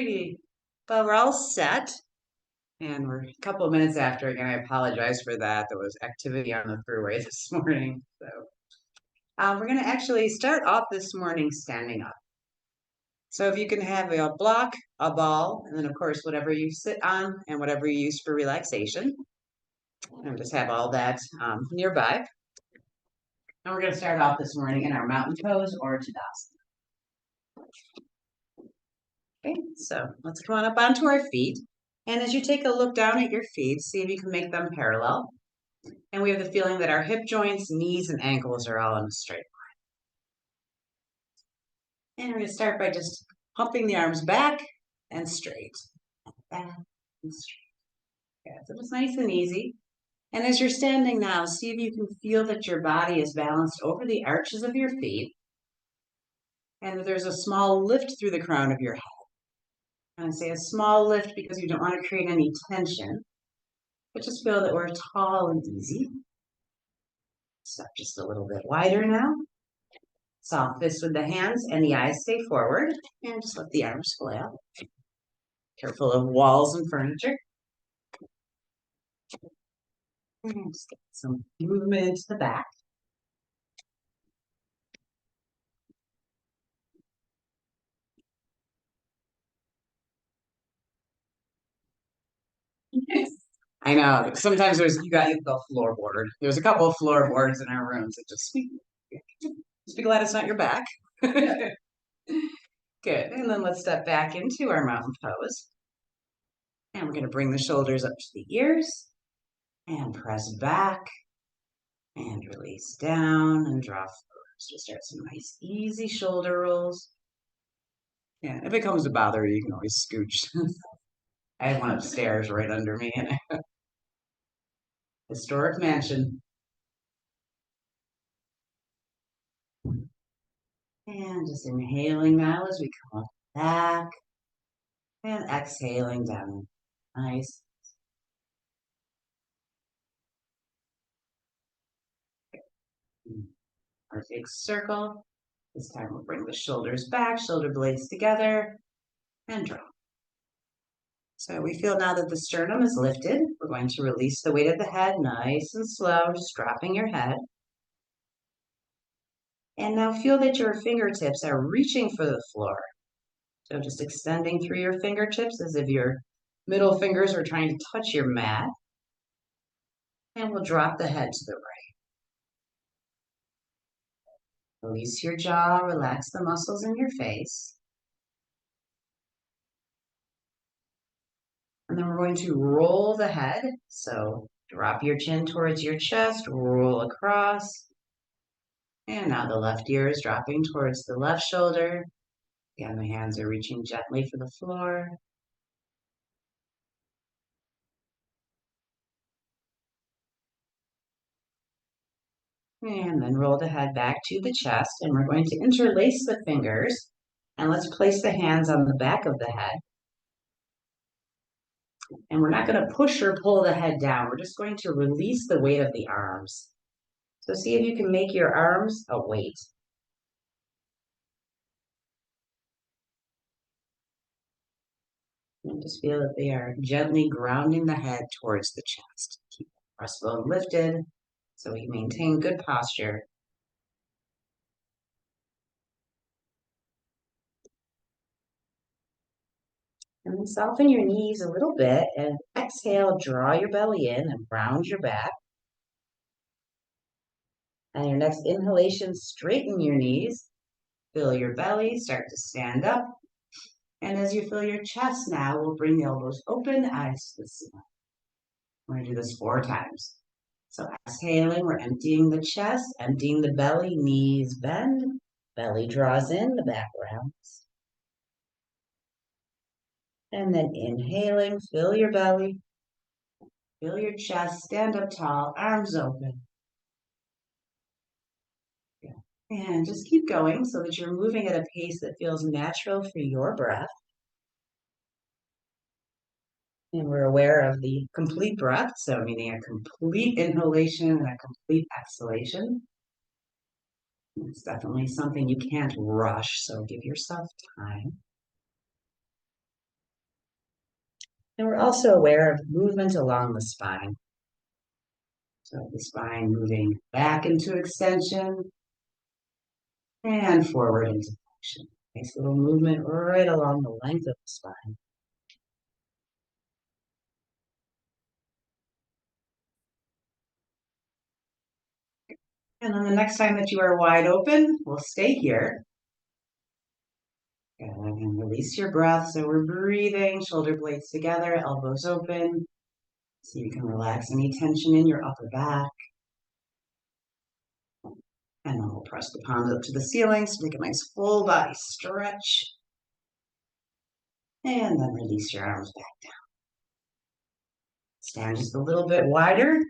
righty. Well, we're all set, and we're a couple of minutes after. Again, I apologize for that. There was activity on the thruway this morning. So we're going to actually start off this morning standing up. So if you can have a block, a ball, and then of course whatever you sit on and whatever you use for relaxation. And just have all that nearby. And we're going to start off this morning in our mountain pose or Tadasana. Okay, so let's come on up onto our feet. And as you take a look down at your feet, see if you can make them parallel. And we have the feeling that our hip joints, knees, and ankles are all in a straight line. And we're going to start by just pumping the arms back and straight. Back and straight. Yeah, so it's nice and easy. And as you're standing now, see if you can feel that your body is balanced over the arches of your feet. And there's a small lift through the crown of your head. And I say a small lift because you don't want to create any tension, but just feel that we're tall and easy. Step just a little bit wider now. Soft fist with the hands and the eyes stay forward. And just let the arms flail. Careful of walls and furniture. And just get some movement into the back. I know. Sometimes you got the floorboard. There's a couple of floorboards in our rooms that just be glad it's not your back. Good. And then let's step back into our mountain pose. And we're going to bring the shoulders up to the ears and press back and release down and draw forward. So start some nice easy shoulder rolls. Yeah, if it comes to bother you, you can always scooch. I have one upstairs right under me in a historic mansion. And just inhaling now as we come up back and exhaling down. Nice. Our big circle. This time we'll bring the shoulders back, shoulder blades together, and drop. So we feel now that the sternum is lifted. We're going to release the weight of the head nice and slow, just dropping your head. And now feel that your fingertips are reaching for the floor. So just extending through your fingertips as if your middle fingers are trying to touch your mat. And we'll drop the head to the right. Release your jaw, relax the muscles in your face. And then we're going to roll the head. So drop your chin towards your chest, roll across. And now the left ear is dropping towards the left shoulder. Again, the hands are reaching gently for the floor. And then roll the head back to the chest. And we're going to interlace the fingers. And let's place the hands on the back of the head. And we're not going to push or pull the head down. We're just going to release the weight of the arms. So see if you can make your arms a weight. And just feel that they are gently grounding the head towards the chest. Keep the breastbone lifted so we maintain good posture. And then soften your knees a little bit and exhale, draw your belly in and round your back. And your next inhalation, straighten your knees, fill your belly, start to stand up. And as you fill your chest now, we'll bring the elbows open, eyes to the ceiling. We're going to do this 4 times. So exhaling, we're emptying the chest, emptying the belly, knees bend, belly draws in, the back rounds. And then inhaling, fill your belly, fill your chest, stand up tall, arms open. And just keep going so that you're moving at a pace that feels natural for your breath. And we're aware of the complete breath, so meaning a complete inhalation and a complete exhalation. It's definitely something you can't rush, so give yourself time. And we're also aware of movement along the spine. So the spine moving back into extension and forward into flexion. Nice little movement right along the length of the spine. And then the next time that you are wide open, we'll stay here. And release your breath. So we're breathing, shoulder blades together, elbows open. So you can relax any tension in your upper back. And then we'll press the palms up to the ceiling. So make a nice full body stretch. And then release your arms back down. Stand just a little bit wider.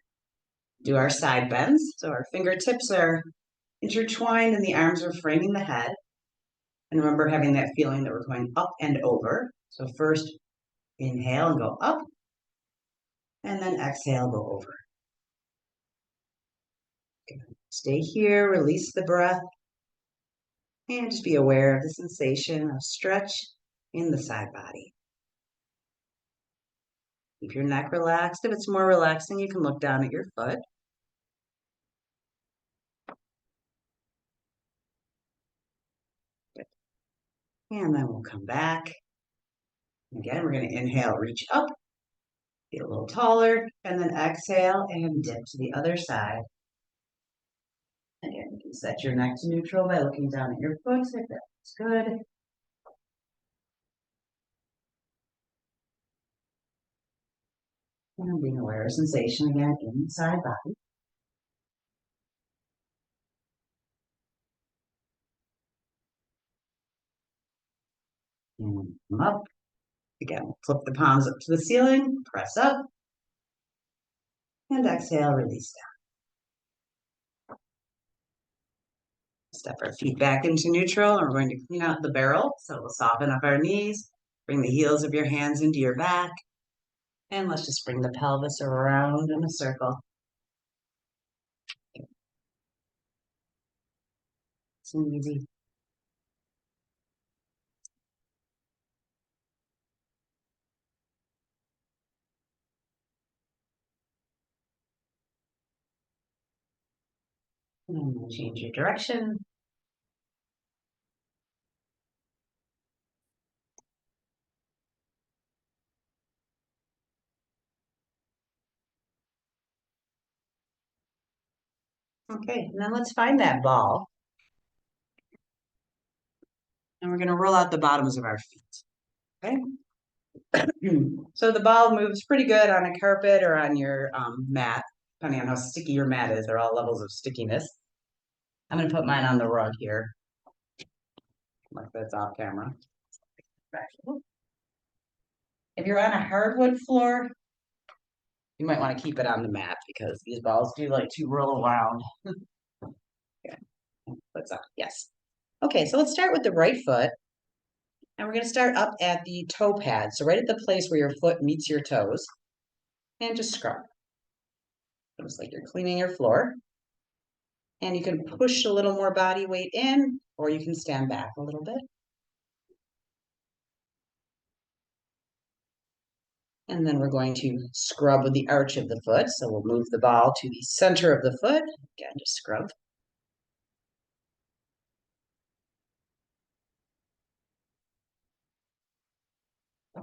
Do our side bends. So our fingertips are intertwined and the arms are framing the head. And remember having that feeling that we're going up and over. So first inhale and go up. And then exhale, go over. Stay here, release the breath. And just be aware of the sensation of stretch in the side body. Keep your neck relaxed. If it's more relaxing, you can look down at your foot. Good. And then we'll come back. Again, we're going to inhale, reach up, get a little taller, and then exhale and dip to the other side. Again, you can set your neck to neutral by looking down at your foot if that's good. And being aware of sensation again in the side body. And come up. Again, flip the palms up to the ceiling, press up, and exhale, release down. Step our feet back into neutral, and we're going to clean out the barrel. So we'll soften up our knees, bring the heels of your hands into your back, and let's just bring the pelvis around in a circle. It's easy. And then change your direction. Okay, and then let's find that ball. And we're going to roll out the bottoms of our feet. Okay? So the ball moves pretty good on a carpet or on your mat, depending on how sticky your mat is. There are all levels of stickiness. I'm going to put mine on the rug here. Like that's off camera. If you're on a hardwood floor, you might want to keep it on the mat because these balls do like to roll around. Okay. What's up? Yes. Okay, so let's start with the right foot. And we're going to start up at the toe pad. So right at the place where your foot meets your toes. And just scrub. Looks like you're cleaning your floor. And you can push a little more body weight in, or you can stand back a little bit. And then we're going to scrub with the arch of the foot. So we'll move the ball to the center of the foot. Again, just scrub.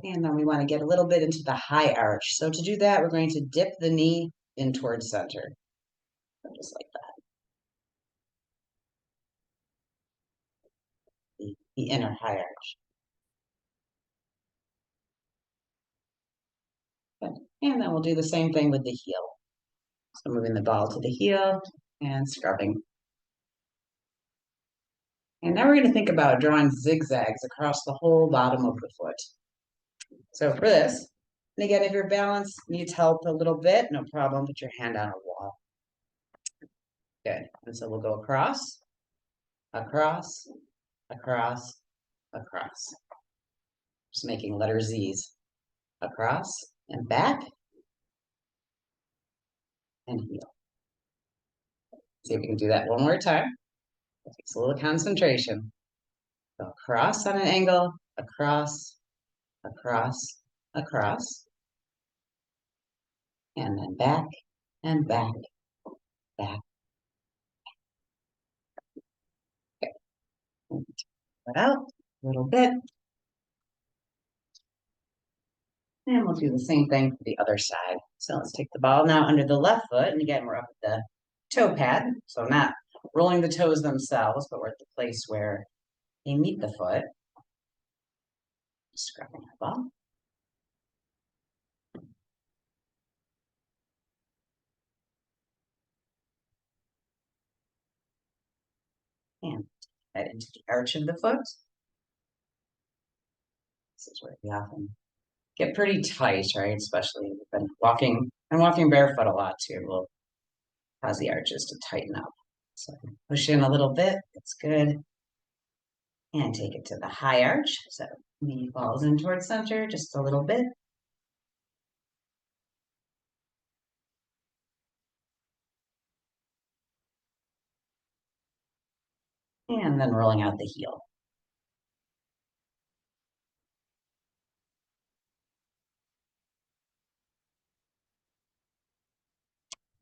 And then we want to get a little bit into the high arch. So to do that, we're going to dip the knee in towards center. Just like that. The inner high arch. Good. And then we'll do the same thing with the heel. So moving the ball to the heel and scrubbing. And now we're going to think about drawing zigzags across the whole bottom of the foot. So for this, and again, if your balance needs help a little bit, no problem, put your hand on a wall. Good. And so we'll go across, across, across, across. Just making letter Z's. Across and back and heel. See if we can do that one more time. It takes a little concentration. Go across on an angle, across, across, across. And then back and back, back. Okay. Put out a little bit. And we'll do the same thing for the other side. So let's take the ball now under the left foot. And again, we're up at the toe pad. So not rolling the toes themselves, but we're at the place where they meet the foot. Scrubbing our ball. And head into the arch of the foot. This is where we often get pretty tight, right? Especially if we've been walking barefoot a lot too. Will cause the arches to tighten up. So push in a little bit. It's good. And take it to the high arch. So knee falls in towards center just a little bit. And then rolling out the heel.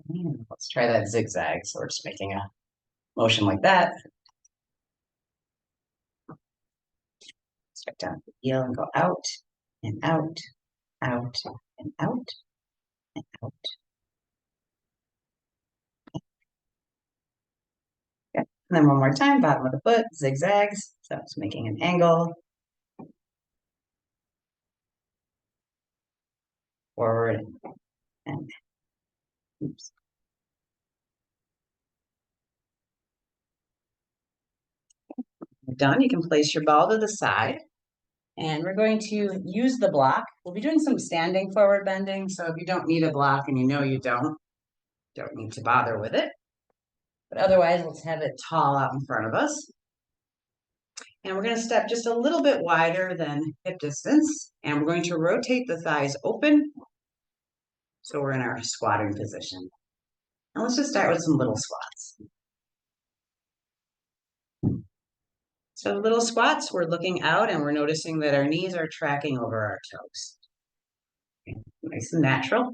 And let's try that zigzag. So we're just making a motion like that. Straight down the heel and go out and out, out and out and out. Okay. And then one more time, bottom of the foot, zigzags. So it's making an angle. Forward and oops. Done. You can place your ball to the side. And we're going to use the block. We'll be doing some standing forward bending. So if you don't need a block and you know you don't need to bother with it. But otherwise, let's have it tall out in front of us. And we're going to step just a little bit wider than hip distance. And we're going to rotate the thighs open. So we're in our squatting position. And let's just start with some little squats. So little squats, we're looking out and we're noticing that our knees are tracking over our toes. Okay. Nice and natural.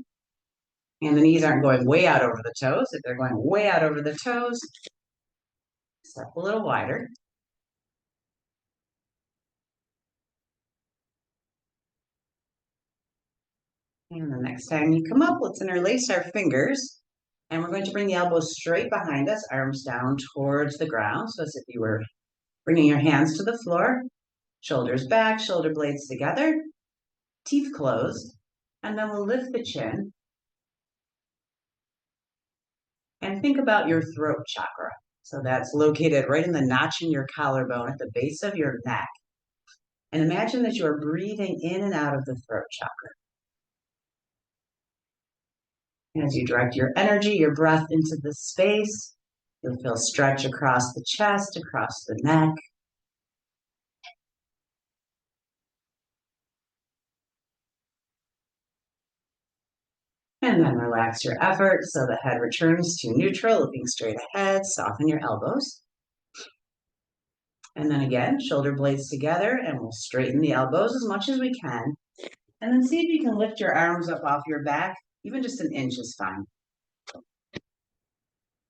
And the knees aren't going way out over the toes. If they're going way out over the toes, step a little wider. And the next time you come up, let's interlace our fingers. And we're going to bring the elbows straight behind us, arms down towards the ground. So as if you were bringing your hands to the floor, shoulders back, shoulder blades together, teeth closed. And then we'll lift the chin. And think about your throat chakra. So that's located right in the notch in your collarbone at the base of your neck. And imagine that you are breathing in and out of the throat chakra. And as you direct your energy, your breath into the space, you'll feel stretch across the chest, across the neck. And then relax your effort so the head returns to neutral, looking straight ahead. Soften your elbows. And then again, shoulder blades together, and we'll straighten the elbows as much as we can. And then see if you can lift your arms up off your back. Even just an inch is fine.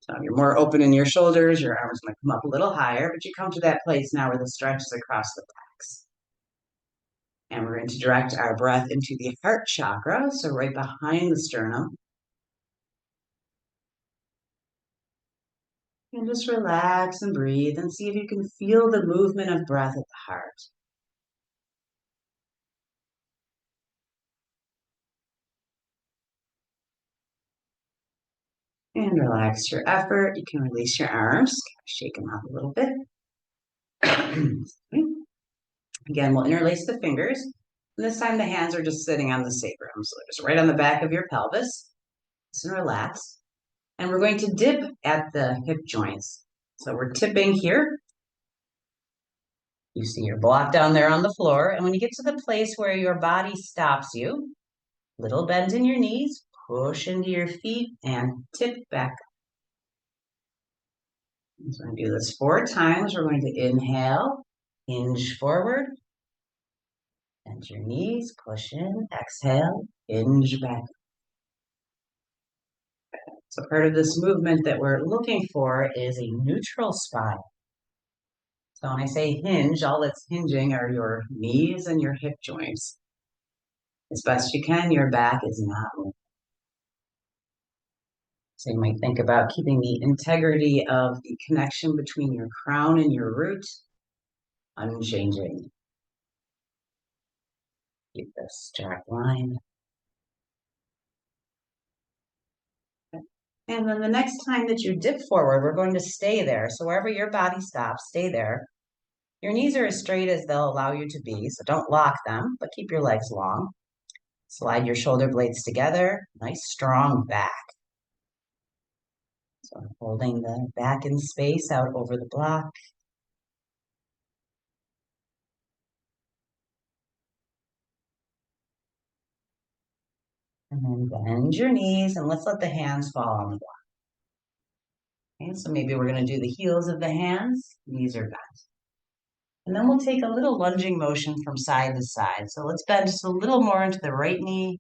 So you're more open in your shoulders, your arms might come up a little higher, but you come to that place now where the stretch is across the backs. And we're going to direct our breath into the heart chakra, so right behind the sternum. And just relax and breathe and see if you can feel the movement of breath at the heart. And relax your effort. You can release your arms, shake them out a little bit. Again, we'll interlace the fingers. And this time the hands are just sitting on the sacrum. So just right on the back of your pelvis. Just relax. And we're going to dip at the hip joints. So we're tipping here. You see your block down there on the floor. And when you get to the place where your body stops you, little bend in your knees, push into your feet, and tip back. So I'm going to do this 4 times. We're going to inhale, hinge forward, bend your knees, push in, exhale, hinge back. So part of this movement that we're looking for is a neutral spine. So when I say hinge, all that's hinging are your knees and your hip joints. As best you can, your back is not moving. So you might think about keeping the integrity of the connection between your crown and your root unchanging. Keep this direct line. And then the next time that you dip forward, we're going to stay there. So wherever your body stops, stay there. Your knees are as straight as they'll allow you to be, so don't lock them, but keep your legs long. Slide your shoulder blades together, nice strong back. So I'm holding the back in space out over the block. And then bend your knees and let's let the hands fall on the block. Okay, so maybe we're going to do the heels of the hands, knees are bent. And then we'll take a little lunging motion from side to side. So let's bend just a little more into the right knee.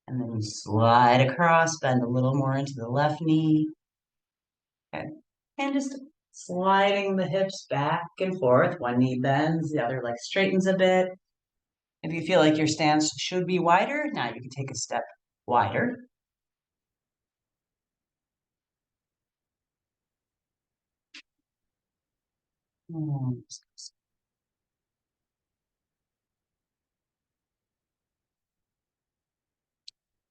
And then slide across, bend a little more into the left knee. Okay. And just sliding the hips back and forth. One knee bends, the other leg straightens a bit. If you feel like your stance should be wider, now you can take a step wider. And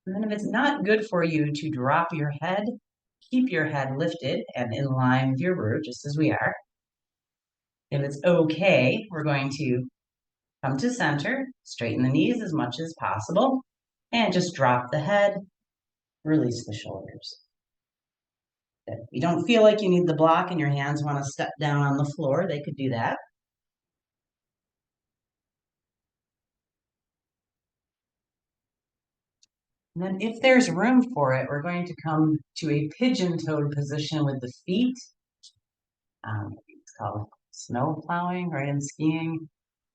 then if it's not good for you to drop your head, keep your head lifted and in line with your root, just as we are. If it's okay, we're going to come to center, straighten the knees as much as possible, and just drop the head, release the shoulders. If you don't feel like you need the block and your hands want to step down on the floor, they could do that. And then if there's room for it, we're going to come to a pigeon-toed position with the feet. It's called snow plowing, right, in skiing.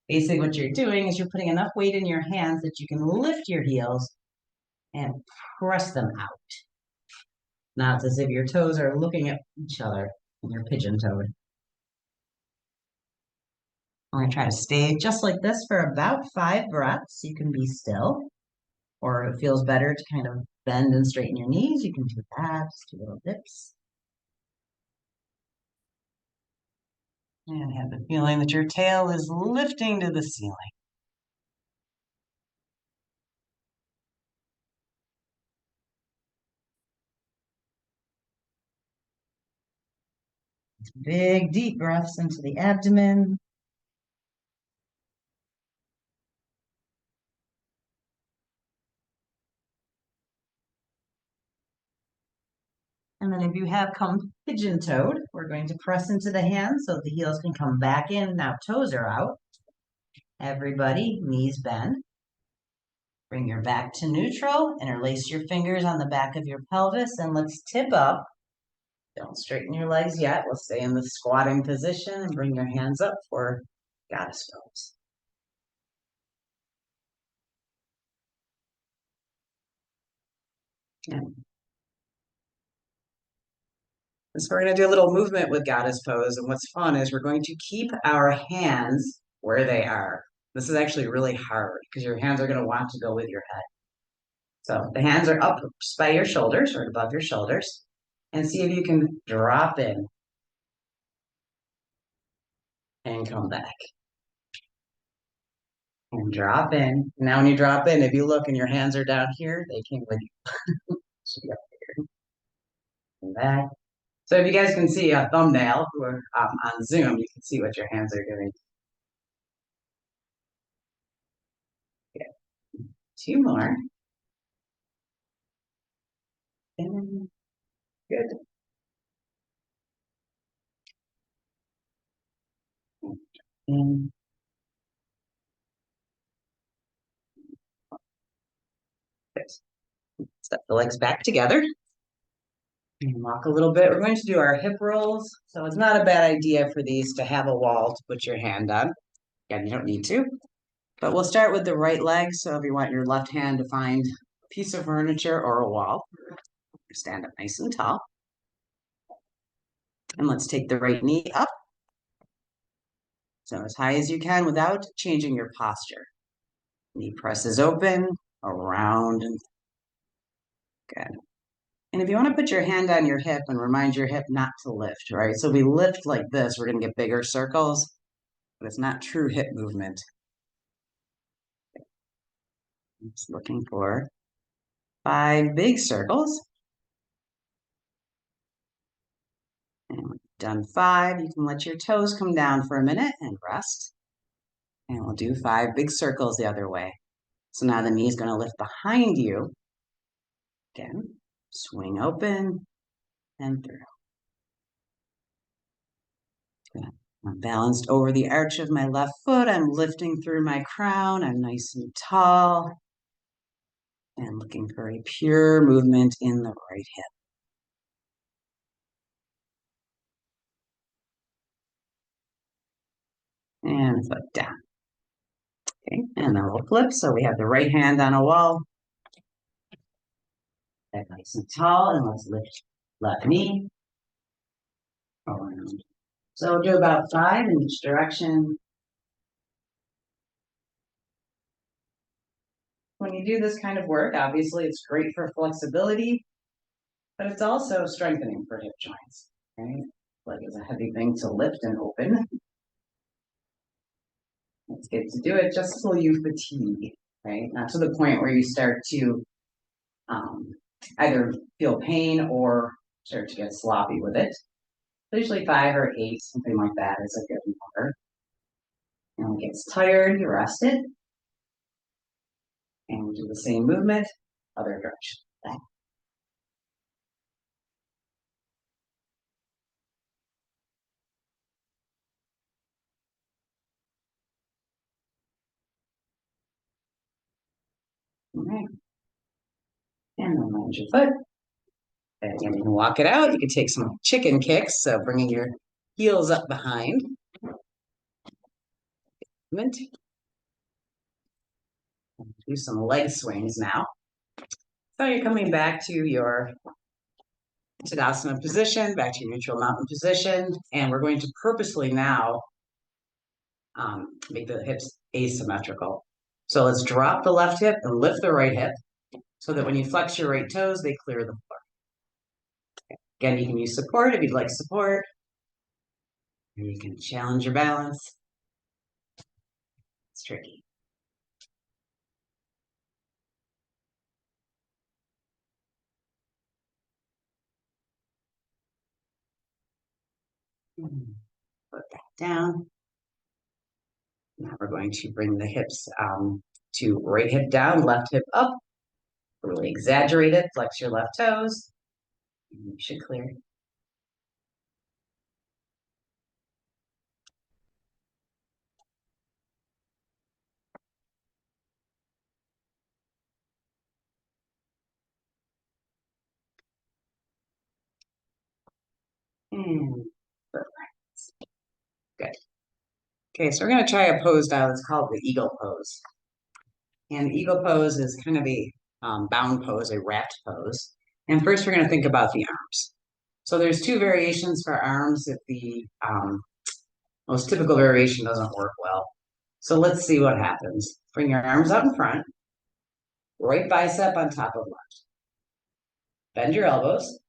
Basically what you're doing is you're putting enough weight in your hands that you can lift your heels and press them out. Now it's as if your toes are looking at each other and you're pigeon-toed. I'm going to try to stay just like this for about 5 breaths. You can be still, or if it feels better to kind of bend and straighten your knees, you can do that, just do little dips. And have the feeling that your tail is lifting to the ceiling. Big, deep breaths into the abdomen. And then if you have come pigeon-toed, we're going to press into the hands so the heels can come back in. Now toes are out. Everybody, knees bend. Bring your back to neutral. Interlace your fingers on the back of your pelvis and let's tip up. Don't straighten your legs yet. We'll stay in the squatting position and bring your hands up for goddess pose. And so we're going to do a little movement with goddess pose. And what's fun is we're going to keep our hands where they are. This is actually really hard because your hands are going to want to go with your head. So the hands are up by your shoulders or above your shoulders. And see if you can drop in and come back. And drop in. Now when you drop in, if you look and your hands are down here, they came with you. Should be up here. And back. So if you guys can see a thumbnail who are on Zoom, you can see what your hands are doing. Okay. 2 more. And good. And good. Step the legs back together. And walk a little bit. We're going to do our hip rolls. So it's not a bad idea for these to have a wall to put your hand on. Again, you don't need to. But we'll start with the right leg. So if you want your left hand to find a piece of furniture or a wall. Stand up nice and tall. And let's take the right knee up. So as high as you can without changing your posture. Knee presses open, around, and good. And if you want to put your hand on your hip and remind your hip not to lift, right? So we lift like this, we're going to get bigger circles, but it's not true hip movement. I'm just looking for 5 big circles. And we've done 5. You can let your toes come down for a minute and rest. And we'll do 5 big circles the other way. So now the knee is going to lift behind you. Again, swing open and through. Good. I'm balanced over the arch of my left foot. I'm lifting through my crown. I'm nice and tall. And looking for a pure movement in the right hip. And foot down. Okay, and then we'll flip. So we have the right hand on a wall. Head nice and tall, and let's lift left knee around. So we'll do about 5 in each direction. When you do this kind of work, obviously it's great for flexibility, but it's also strengthening for hip joints, right? Like it's a heavy thing to lift and open. It's good to do it just till you fatigue, right? Not to the point where you start to either feel pain or start to get sloppy with it. So usually 5 or 8, something like that is a good number. And when it gets tired, you rest it. And do the same movement, other direction. All right. And then lunge your foot. And again, you can walk it out. You can take some chicken kicks, so bringing your heels up behind. Movement. Do some leg swings now. So you're coming back to your Tadasana position, back to your neutral mountain position, and we're going to purposely now make the hips asymmetrical. So let's drop the left hip and lift the right hip so that when you flex your right toes, they clear the floor. Again, you can use support if you'd like support. And you can challenge your balance. It's tricky. Put that down. Now we're going to bring the hips to right hip down, left hip up. Really exaggerate it. Flex your left toes. And you should clear. And good. Okay, so we're going to try a pose now. It's called the eagle pose. And the eagle pose is kind of a bound pose, a wrapped pose. And first we're going to think about the arms. So there's 2 variations for arms if the most typical variation doesn't work well. So let's see what happens. Bring your arms out in front, right bicep on top of left. Bend your elbows.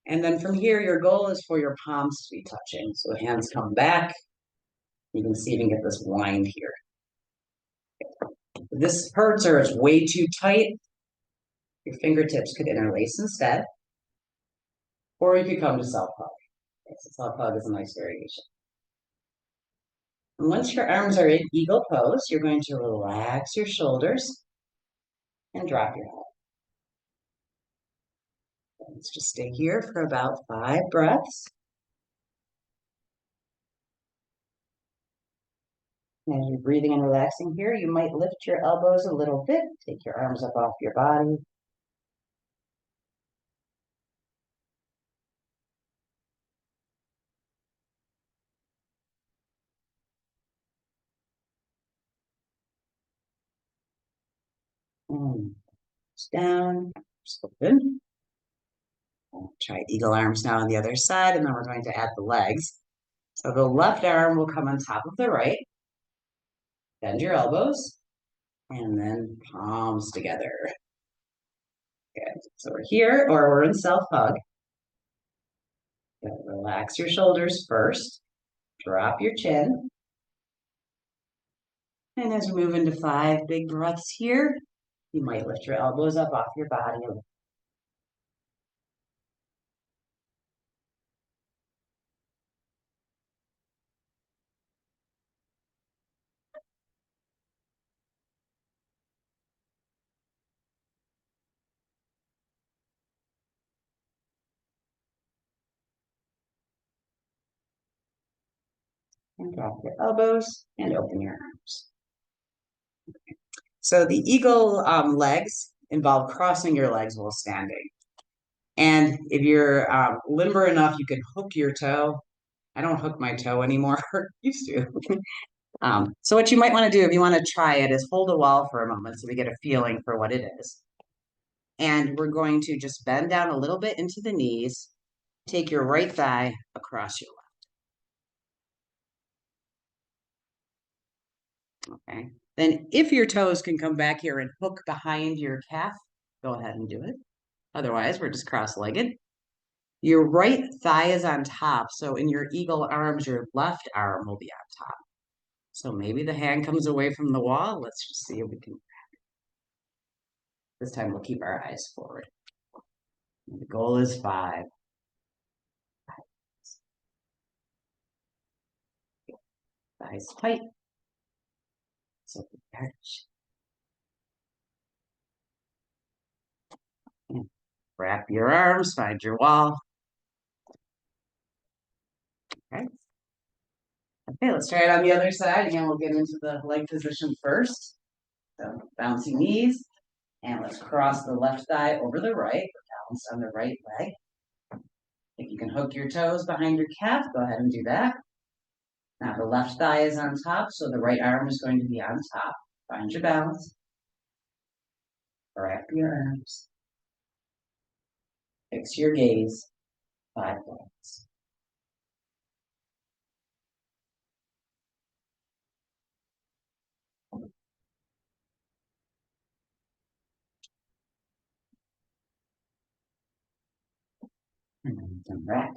And then from here, your goal is for your palms to be touching. So hands come back. You can see you can get this wind here. If this hurts or it's way too tight, your fingertips could interlace instead. Or you could come to self hug. So self hug is a nice variation. And once your arms are in eagle pose, you're going to relax your shoulders and drop your head. Let's just stay here for about 5 breaths. As you're breathing and relaxing here, you might lift your elbows a little bit, take your arms up off your body. And down, open. We'll try eagle arms now on the other side, and then we're going to add the legs. So the left arm will come on top of the right. Bend your elbows, and then palms together. Good. So we're here, or we're in self-hug. Relax your shoulders first. Drop your chin. And as we move into 5 big breaths here, you might lift your elbows up off your body a little. And drop your elbows and open your arms. So the eagle legs involve crossing your legs while standing. And if you're limber enough, you can hook your toe. I don't hook my toe anymore. Used to. So what you might want to do if you want to try it is hold a wall for a moment so we get a feeling for what it is. And we're going to just bend down a little bit into the knees. Take your right thigh across your left. Okay. Then if your toes can come back here and hook behind your calf, go ahead and do it. Otherwise, we're just cross-legged. Your right thigh is on top. So in your eagle arms, your left arm will be on top. So maybe the hand comes away from the wall. Let's just see if we can. This time we'll keep our eyes forward. The goal is 5. Thighs tight. So arch. And wrap your arms, find your wall. Okay. Okay, let's try it on the other side. Again, we'll get into the leg position first. So bouncing knees. And let's cross the left thigh over the right. Balance on the right leg. If you can hook your toes behind your calf, go ahead and do that. Now the left thigh is on top, so the right arm is going to be on top. Find your balance. Wrap your arms. Fix your gaze. 5 breaths. And then wrap.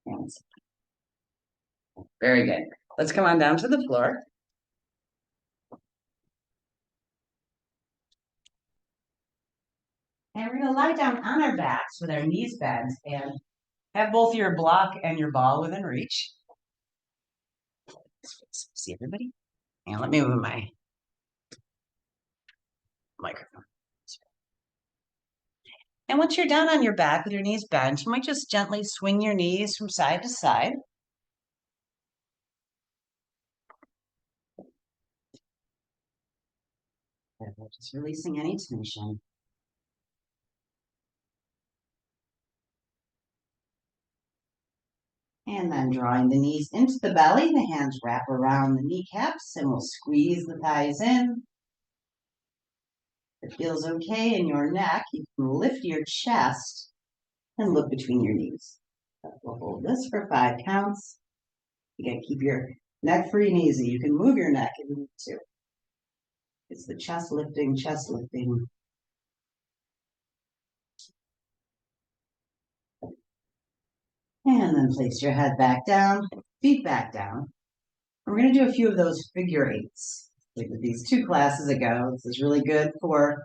And very good. Let's come on down to the floor. And we're going to lie down on our backs with our knees bent and have both your block and your ball within reach. See everybody? And let me move my microphone. And once you're down on your back with your knees bent, you might just gently swing your knees from side to side. And we're just releasing any tension. And then drawing the knees into the belly, the hands wrap around the kneecaps, and we'll squeeze the thighs in. If it feels okay in your neck, you can lift your chest and look between your knees. We'll hold this for 5 counts. You gotta keep your neck free and easy. You can move your neck if you need to. It's the chest lifting, chest lifting. And then place your head back down, feet back down. We're going to do a few of those figure eights. We did these 2 classes ago. This is really good for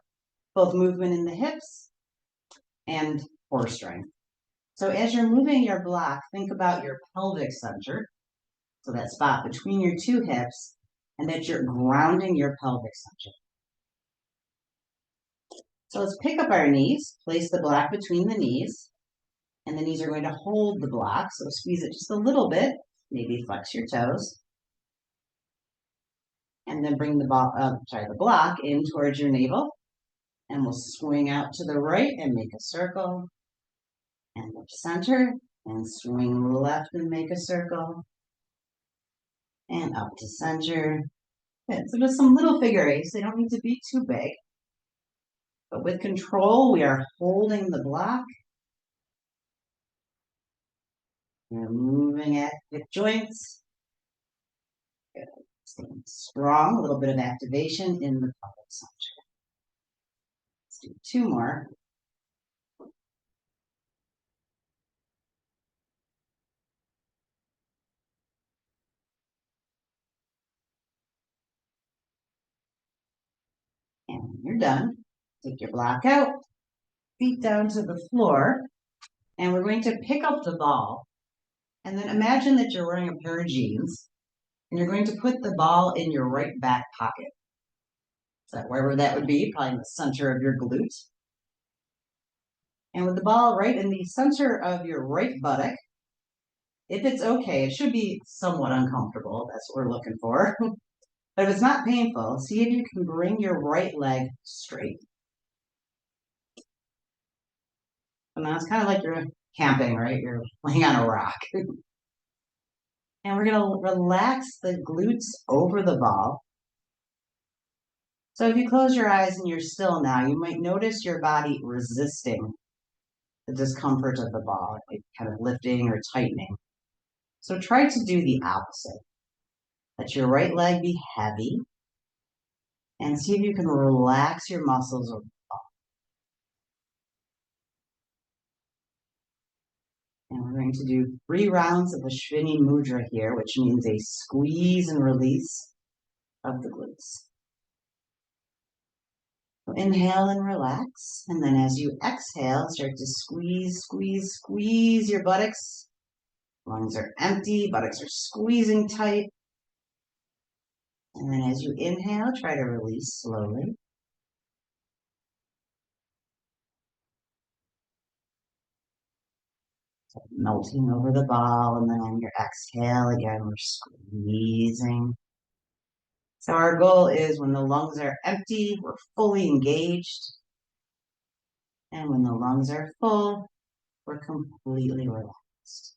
both movement in the hips and core strength. So as you're moving your block, think about your pelvic center. So that spot between your 2 hips, and that you're grounding your pelvic center. So let's pick up our knees, place the block between the knees, and the knees are going to hold the block. So squeeze it just a little bit, maybe flex your toes. And then bring the block in towards your navel. And we'll swing out to the right and make a circle. And look center, and swing left and make a circle. And up to center. Good. So just some little figure eights. They don't need to be too big. But with control, we are holding the block You're moving at hip joints. Good. Staying strong, a little bit of activation in the pelvic center. Let's do two more. And when you're done, take your block out, feet down to the floor, and we're going to pick up the ball. And then imagine that you're wearing a pair of jeans, and you're going to put the ball in your right back pocket. So wherever that would be, probably in the center of your glute. And with the ball right in the center of your right buttock, if it's okay, it should be somewhat uncomfortable. That's what we're looking for. But if it's not painful, see if you can bring your right leg straight. And now it's kind of like you're camping, right? You're laying on a rock. And we're going to relax the glutes over the ball. So if you close your eyes and you're still now, you might notice your body resisting the discomfort of the ball, like kind of lifting or tightening. So try to do the opposite. Let your right leg be heavy and see if you can relax your muscles over the ball. And we're going to do 3 rounds of Ashwini Mudra here, which means a squeeze and release of the glutes. So inhale and relax. And then as you exhale, start to squeeze, squeeze, squeeze your buttocks. Lungs are empty, buttocks are squeezing tight. And then as you inhale, try to release slowly. So melting over the ball, and then on your exhale, again, we're squeezing. So our goal is when the lungs are empty, we're fully engaged. And when the lungs are full, we're completely relaxed.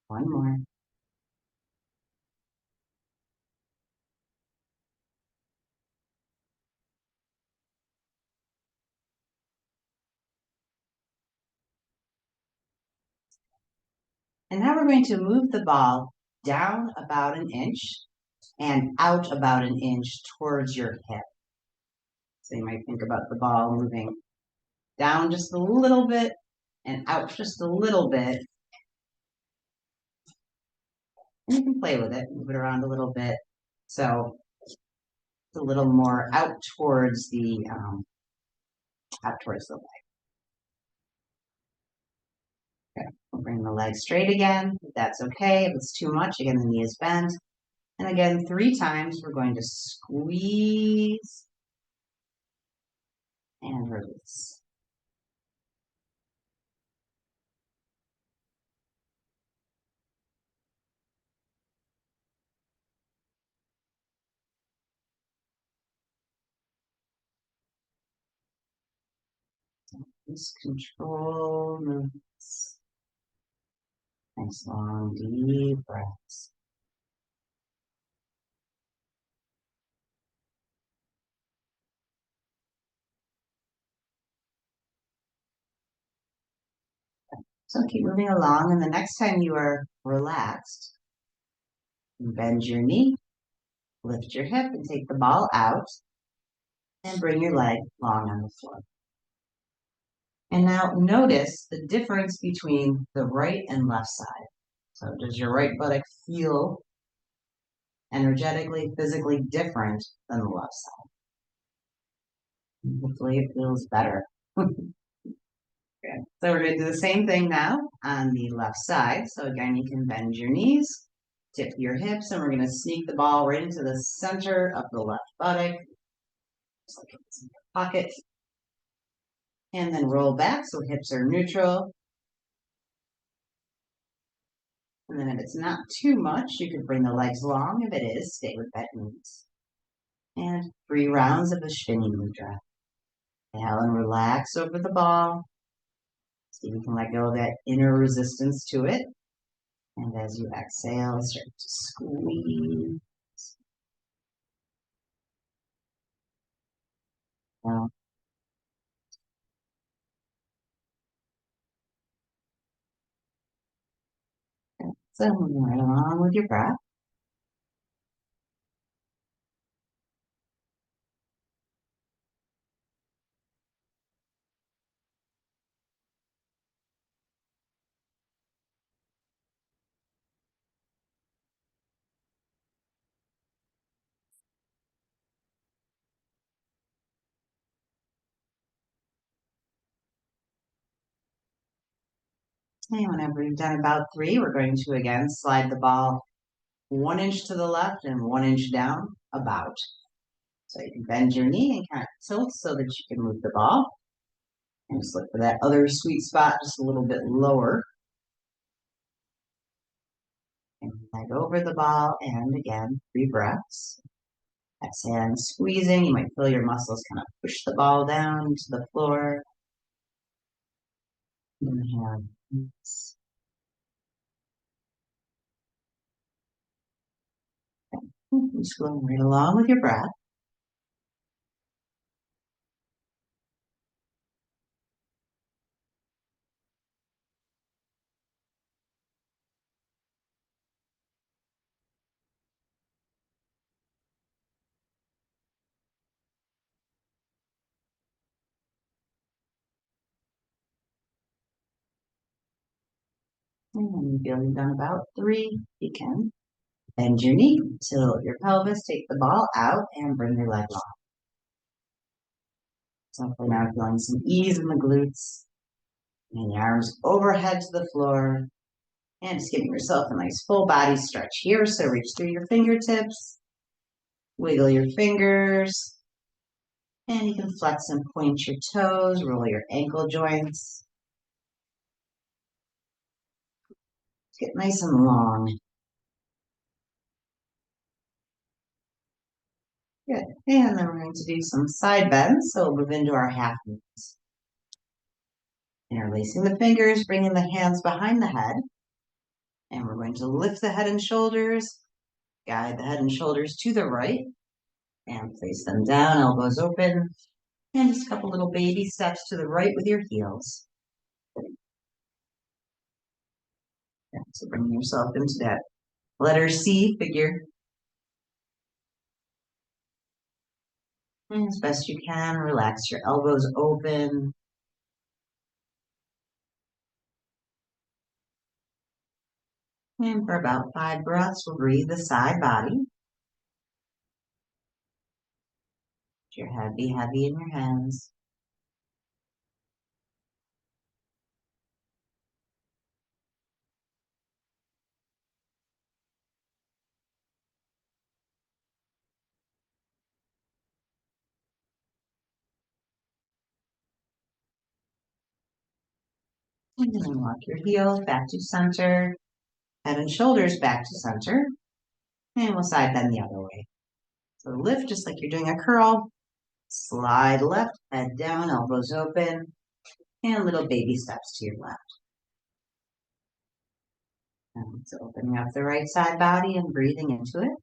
One more. And now we're going to move the ball down about an inch and out about an inch towards your hip. So you might think about the ball moving down just a little bit and out just a little bit. And you can play with it, move it around a little bit. So it's a little more out towards the leg. Okay, we'll bring the leg straight again. If that's okay. If it's too much, again, the knee is bent. And again, 3 times, we're going to squeeze and release. Just control movements. Nice long, deep breaths. So keep moving along, and the next time you are relaxed, bend your knee, lift your hip, and take the ball out, and bring your leg long on the floor. And now notice the difference between the right and left side. So does your right buttock feel energetically, physically different than the left side? Hopefully it feels better. Good. So we're going to do the same thing now on the left side. So again, you can bend your knees, tip your hips, and we're going to sneak the ball right into the center of the left buttock, just like it's in your pocket. And then roll back so hips are neutral. And then if it's not too much, you can bring the legs long. If it is, stay with bent knees. And 3 rounds of Ashwini Mudra. Inhale and relax over the ball. See if you can let go of that inner resistance to it. And as you exhale, start to squeeze. Now, So moving right along with your breath. And whenever you've done about three, we're going to again slide the ball 1 inch to the left and 1 inch down, about. So you can bend your knee and kind of tilt so that you can move the ball. And just look for that other sweet spot just a little bit lower. And leg over the ball, and again, 3 breaths. Exhale, squeezing. You might feel your muscles kind of push the ball down to the floor. Inhale. Just going right along with your breath. And when you feel you've done about three, you can bend your knee, tilt your pelvis, take the ball out, and bring your leg long. So for now, feeling some ease in the glutes, and your arms overhead to the floor, and just giving yourself a nice full body stretch here. So reach through your fingertips, wiggle your fingers, and you can flex and point your toes, roll your ankle joints. Get nice and long. Good. And then we're going to do some side bends. So we'll move into our half knees. Interlacing the fingers, bringing the hands behind the head. And we're going to lift the head and shoulders, guide the head and shoulders to the right, and place them down, elbows open, and just a couple little baby steps to the right with your heels. So bring yourself into that letter C figure. And as best you can, relax your elbows open. And for about 5 breaths, we'll breathe the side body. Let your head be heavy in your hands. And then walk your heels back to center, head and shoulders back to center, and we'll side bend the other way. So lift just like you're doing a curl, slide left, head down, elbows open, and little baby steps to your left. And so opening up the right side body and breathing into it.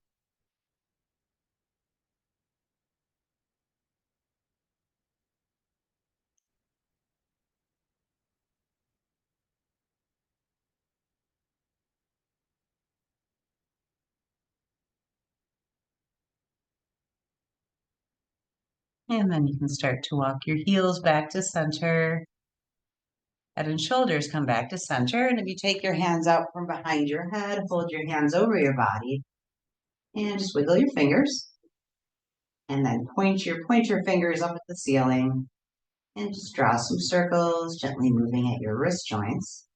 And then you can start to walk your heels back to center. Head and shoulders come back to center. And if you take your hands out from behind your head, hold your hands over your body, and just wiggle your fingers. And then point your pointer fingers up at the ceiling. And just draw some circles, gently moving at your wrist joints.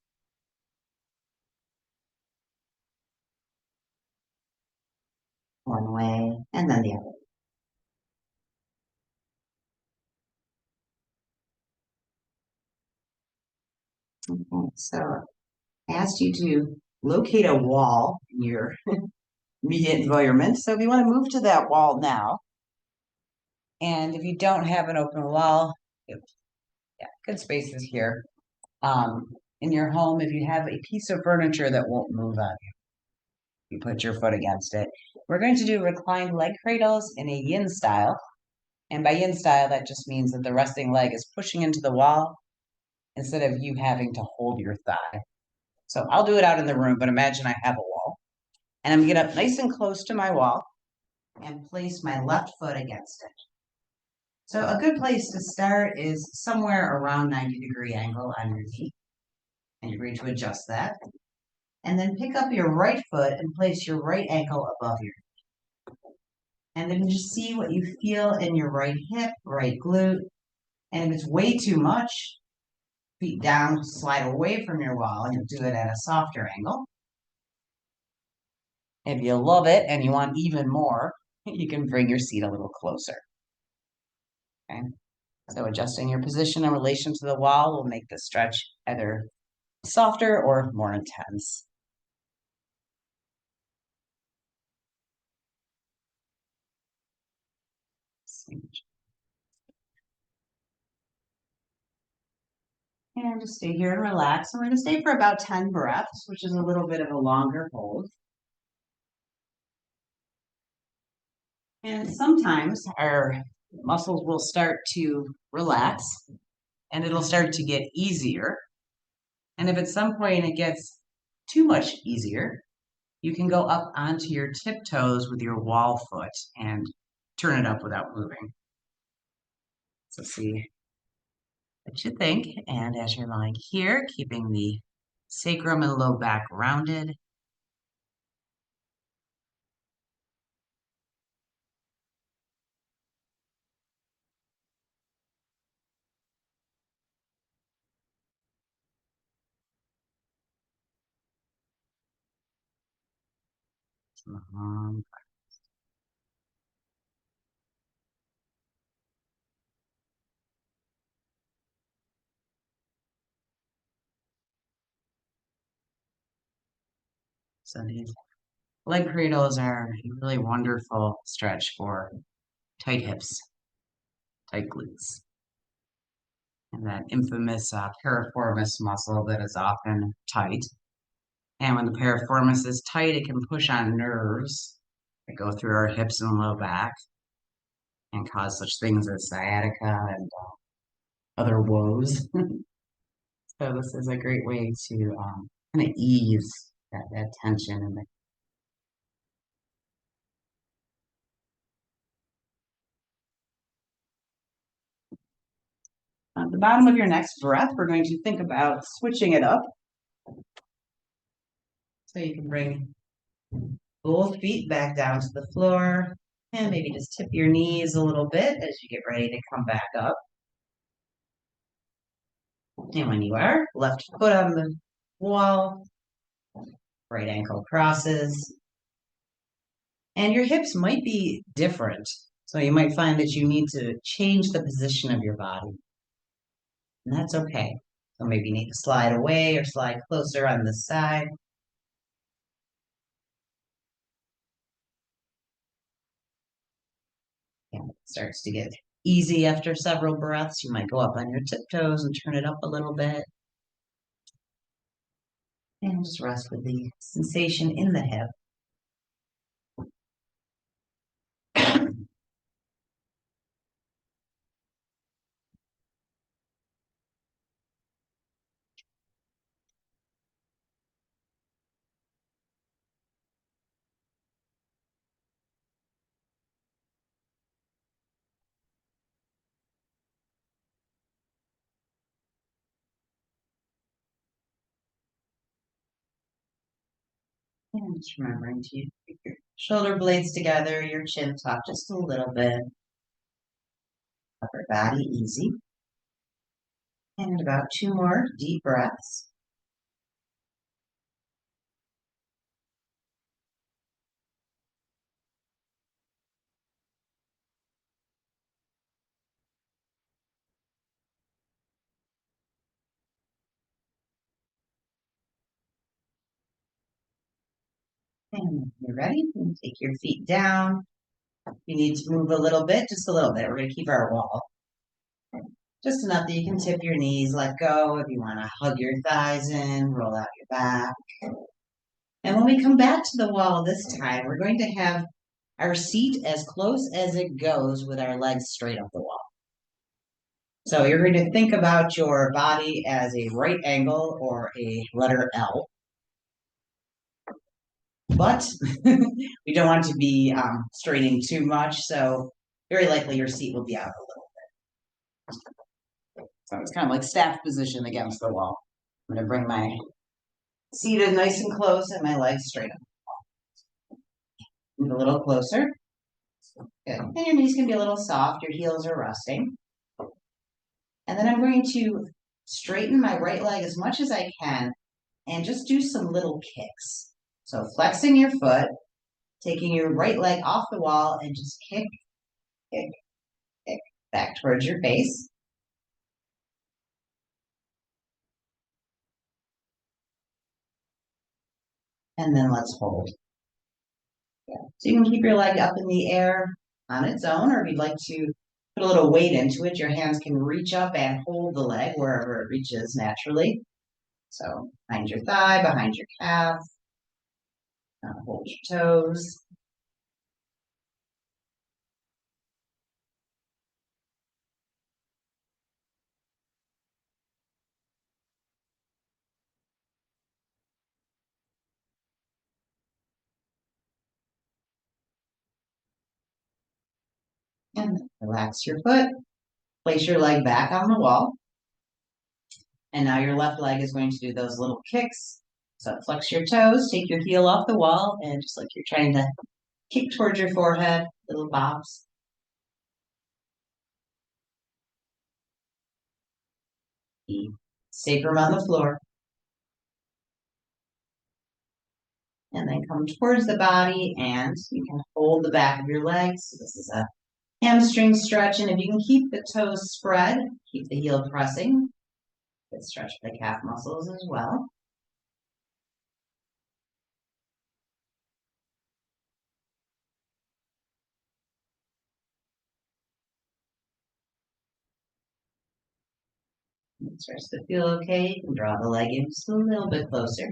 One way, and then the other. Okay, so I asked you to locate a wall in your immediate environment. So if you want to move to that wall now, and if you don't have an open wall, yeah, good spaces here. In your home, if you have a piece of furniture that won't move on you, you put your foot against it. We're going to do reclined leg cradles in a yin style. And by yin style, that just means that the resting leg is pushing into the wall instead of you having to hold your thigh. So I'll do it out in the room, but imagine I have a wall. And I'm gonna get up nice and close to my wall and place my left foot against it. So a good place to start is somewhere around 90-degree angle on your knee. And you're going to adjust that. And then pick up your right foot and place your right ankle above your knee. And then just see what you feel in your right hip, right glute. And if it's way too much, feet down, slide away from your wall, and you'll do it at a softer angle. If you love it and you want even more, you can bring your seat a little closer. Okay. So adjusting your position in relation to the wall will make the stretch either softer or more intense. And just stay here and relax. And we're going to stay for about 10 breaths, which is a little bit of a longer hold. And sometimes our muscles will start to relax and it'll start to get easier. And if at some point it gets too much easier, you can go up onto your tiptoes with your wall foot and turn it up without moving. So see what you think. And as you're lying here, keeping the sacrum and low back rounded. Long. So these leg cradles are a really wonderful stretch for tight hips, tight glutes, and that infamous piriformis muscle that is often tight. And when the piriformis is tight, it can push on nerves that go through our hips and low back and cause such things as sciatica and other woes. So this is a great way to kind of ease that tension and at the bottom of your next breath, we're going to think about switching it up. So you can bring both feet back down to the floor and maybe just tip your knees a little bit as you get ready to come back up. And when you are, left foot on the wall, right ankle crosses. And your hips might be different. So you might find that you need to change the position of your body. And that's okay. So maybe you need to slide away or slide closer on this side. And it starts to get easy after several breaths. You might go up on your tiptoes and turn it up a little bit. And just rest with the sensation in the hip. And just remembering to keep your shoulder blades together, your chin tucked just a little bit. Upper body easy. And about 2 more deep breaths. And when you're ready, you can take your feet down. You need to move a little bit, just a little bit. We're going to keep our wall. Just enough that you can tip your knees, let go. If you want to hug your thighs in, roll out your back. And when we come back to the wall this time, we're going to have our seat as close as it goes with our legs straight up the wall. So you're going to think about your body as a right angle or a letter L. but we don't want to be straining too much. So very likely your seat will be out a little bit. So it's kind of like staff position against the wall. I'm going to bring my seat in nice and close and my legs straight up. Move a little closer. Good. And your knees can be a little soft. Your heels are resting. And then I'm going to straighten my right leg as much as I can and just do some little kicks. So flexing your foot, taking your right leg off the wall and just kick, kick, kick back towards your face. And then let's hold. Yeah. So you can keep your leg up in the air on its own, or if you'd like to put a little weight into it, your hands can reach up and hold the leg wherever it reaches naturally. So behind your thigh, behind your calf, hold your toes. And relax your foot. Place your leg back on the wall. And now your left leg is going to do those little kicks. So flex your toes, take your heel off the wall, and just like you're trying to kick towards your forehead, little bops. The sacrum on the floor. And then come towards the body, and you can hold the back of your legs. So this is a hamstring stretch, and if you can keep the toes spread, keep the heel pressing. Good stretch for the calf muscles as well. It starts to feel okay. You can draw the leg in just a little bit closer.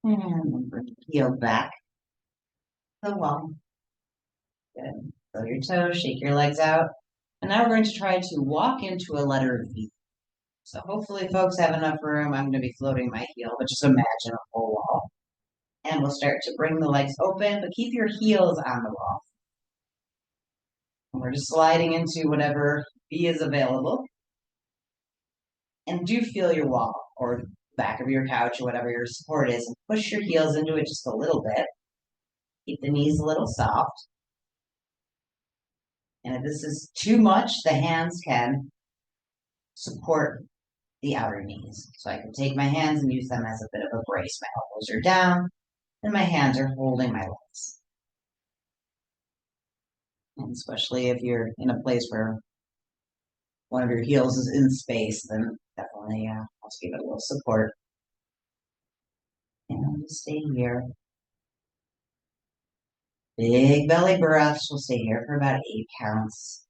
And bring the heel back to the wall. Good. Curl your toes, shake your legs out. And now we're going to try to walk into a letter V. So hopefully folks have enough room. I'm going to be floating my heel, but just imagine a full wall. And we'll start to bring the legs open, but keep your heels on the wall. And we're just sliding into whatever V is available. And do feel your wall or back of your couch or whatever your support is, and push your heels into it just a little bit. Keep the knees a little soft. And if this is too much, the hands can support the outer knees. So I can take my hands and use them as a bit of a brace. My elbows are down and my hands are holding my legs. And especially if you're in a place where one of your heels is in space, then definitely let's give it a little support. And I'll just stay here. Big belly breaths. We'll stay here for about 8 counts.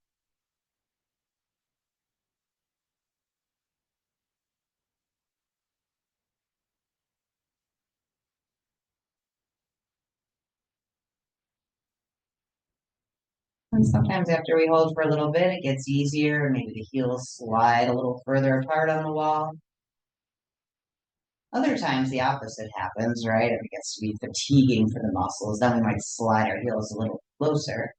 And sometimes after we hold for a little bit, it gets easier. Maybe the heels slide a little further apart on the wall. Other times the opposite happens, right? If it gets to be fatiguing for the muscles, then we might slide our heels a little closer.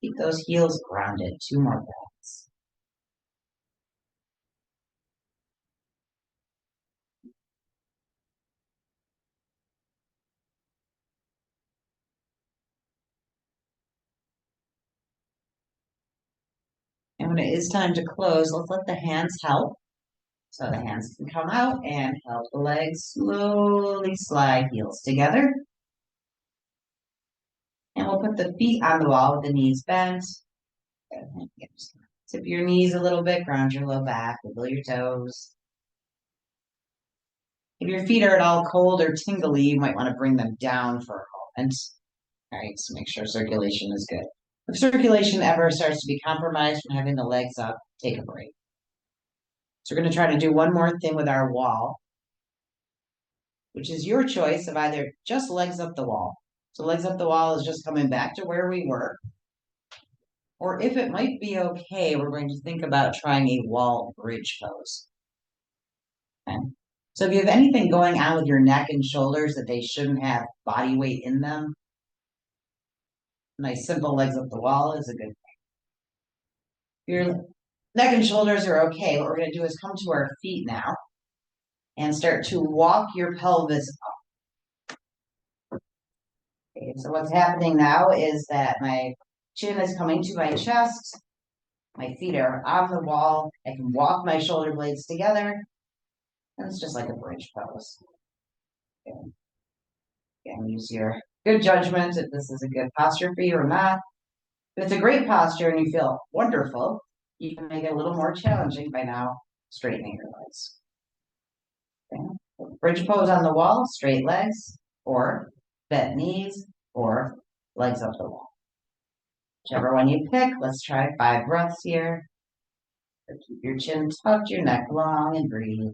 Keep those heels grounded. 2 more breaths. And when it is time to close, let's let the hands help. So the hands can come out and help the legs slowly slide heels together. And we'll put the feet on the wall with the knees bent. Tip your knees a little bit, ground your low back, wiggle your toes. If your feet are at all cold or tingly, you might want to bring them down for a moment. All right, so make sure circulation is good. If circulation ever starts to be compromised from having the legs up, take a break. So we're going to try to do one more thing with our wall, which is your choice of either just legs up the wall. So legs up the wall is just coming back to where we were. Or if it might be okay, we're going to think about trying a wall bridge pose. Okay. So if you have anything going on with your neck and shoulders that they shouldn't have body weight in them, nice simple legs up the wall is a good thing. Your neck and shoulders are okay. What we're going to do is come to our feet now and start to walk your pelvis up. Okay, so what's happening now is that my chin is coming to my chest. My feet are on the wall. I can walk my shoulder blades together. And it's just like a bridge pose. Okay. Again, use your good judgment if this is a good posture for you or not. If it's a great posture and you feel wonderful, you can make it a little more challenging by now straightening your legs. Okay. Bridge pose on the wall, straight legs, or bent knees, or legs up the wall. Whichever one you pick, let's try 5 breaths here. So keep your chin tucked, your neck long, and breathe.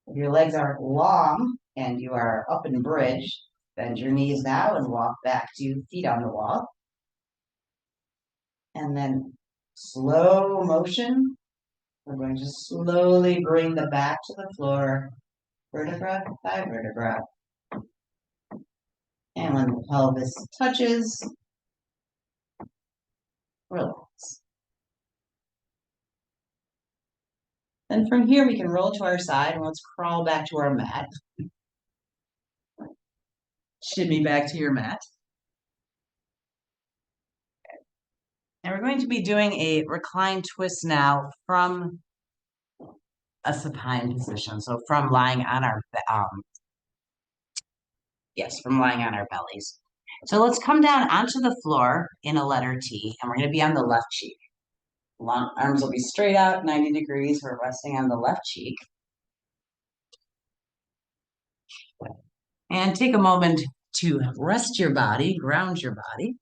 If your legs aren't long and you are up in bridge, bend your knees now and walk back to feet on the wall. And then slow motion, we're going to slowly bring the back to the floor, vertebra by vertebra. And when the pelvis touches, relax. Then from here, we can roll to our side and let's crawl back to our mat. Shimmy back to your mat. And we're going to be doing a reclined twist now from a supine position. So from lying on our, from lying on our bellies. So let's come down onto the floor in a letter T, and we're going to be on the left cheek. Long arms will be straight out, 90 degrees. We're resting on the left cheek. And take a moment to rest your body, ground your body.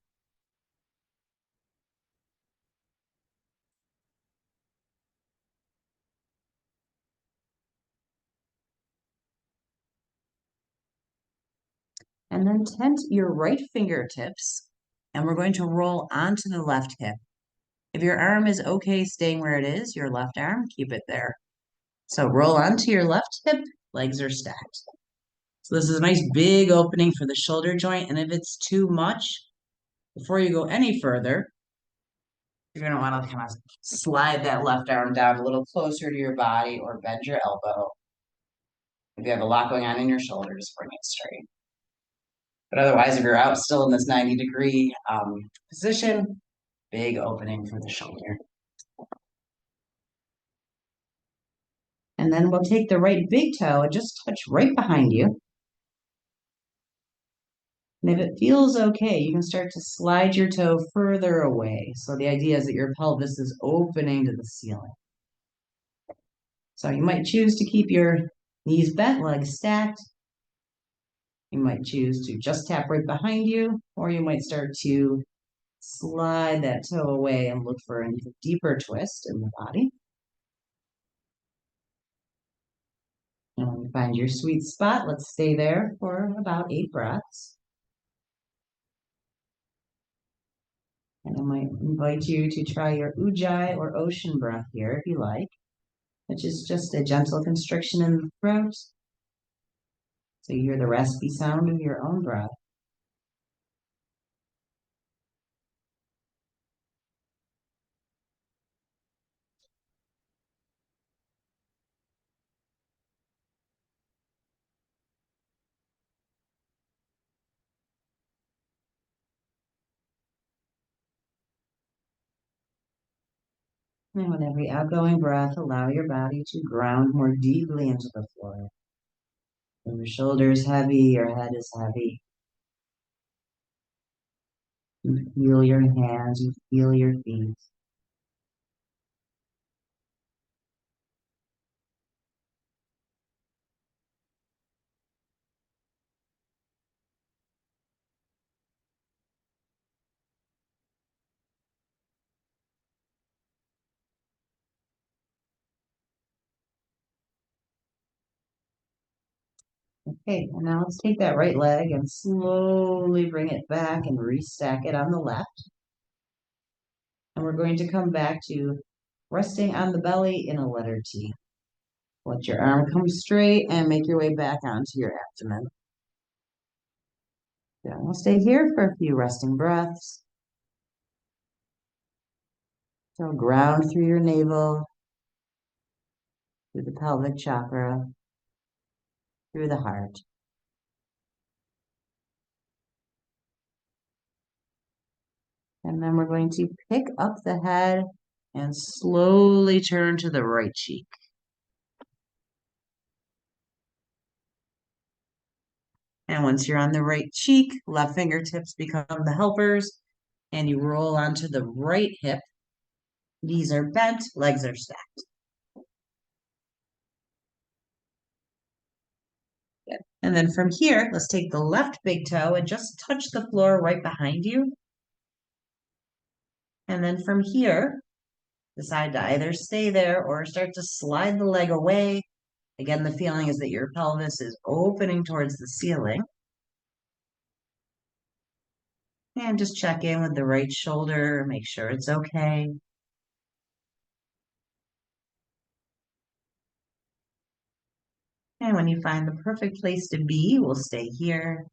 And then tent your right fingertips, and we're going to roll onto the left hip. If your arm is okay staying where it is, your left arm, keep it there. So roll onto your left hip, legs are stacked. So this is a nice big opening for the shoulder joint, and if it's too much, before you go any further, you're going to want to kind of slide that left arm down a little closer to your body or bend your elbow. If you have a lot going on in your shoulders, bring it straight. But otherwise, if you're out still in this 90-degree position, big opening for the shoulder. And then we'll take the right big toe and just touch right behind you. And if it feels okay, you can start to slide your toe further away. So the idea is that your pelvis is opening to the ceiling. So you might choose to keep your knees bent, legs stacked. You might choose to just tap right behind you, or you might start to slide that toe away and look for a deeper twist in the body. And when you find your sweet spot, let's stay there for about 8 breaths. And I might invite you to try your Ujjayi or ocean breath here if you like, which is just a gentle constriction in the throat. So you hear the raspy sound of your own breath. And with every outgoing breath, allow your body to ground more deeply into the floor. When your shoulders heavy, your head is heavy. You feel your hands, you feel your feet. Okay, and now let's take that right leg and slowly bring it back and restack it on the left. And we're going to come back to resting on the belly in a letter T. Let your arm come straight and make your way back onto your abdomen. Yeah, we'll stay here for a few resting breaths. So ground through your navel, through the pelvic chakra, through the heart. And then we're going to pick up the head and slowly turn to the right cheek. And once you're on the right cheek, left fingertips become the helpers, and you roll onto the right hip. Knees are bent, legs are stacked. Good. And then from here, let's take the left big toe and just touch the floor right behind you. And then from here, decide to either stay there or start to slide the leg away. Again, the feeling is that your pelvis is opening towards the ceiling. And just check in with the right shoulder, make sure it's okay. And when you find the perfect place to be, we'll stay here.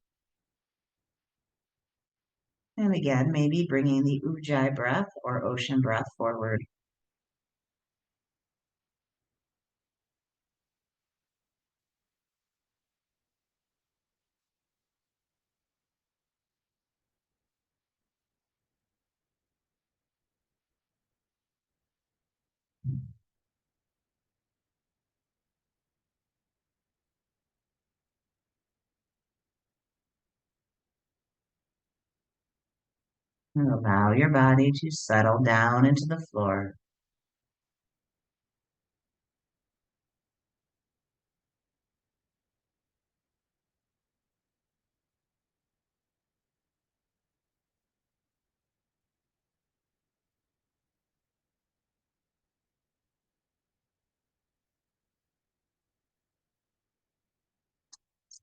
And again, maybe bringing the ujjayi breath or ocean breath forward. And allow your body to settle down into the floor.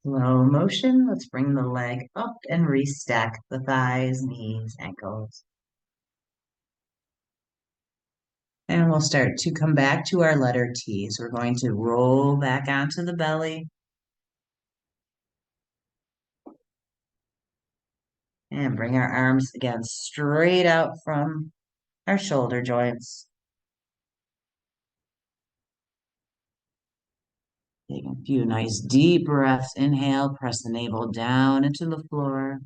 Slow motion. Let's bring the leg up and restack the thighs, knees, ankles. And we'll start to come back to our letter T. So we're going to roll back onto the belly. And bring our arms again straight out from our shoulder joints. Take a few nice deep breaths. Inhale, press the navel down into the floor.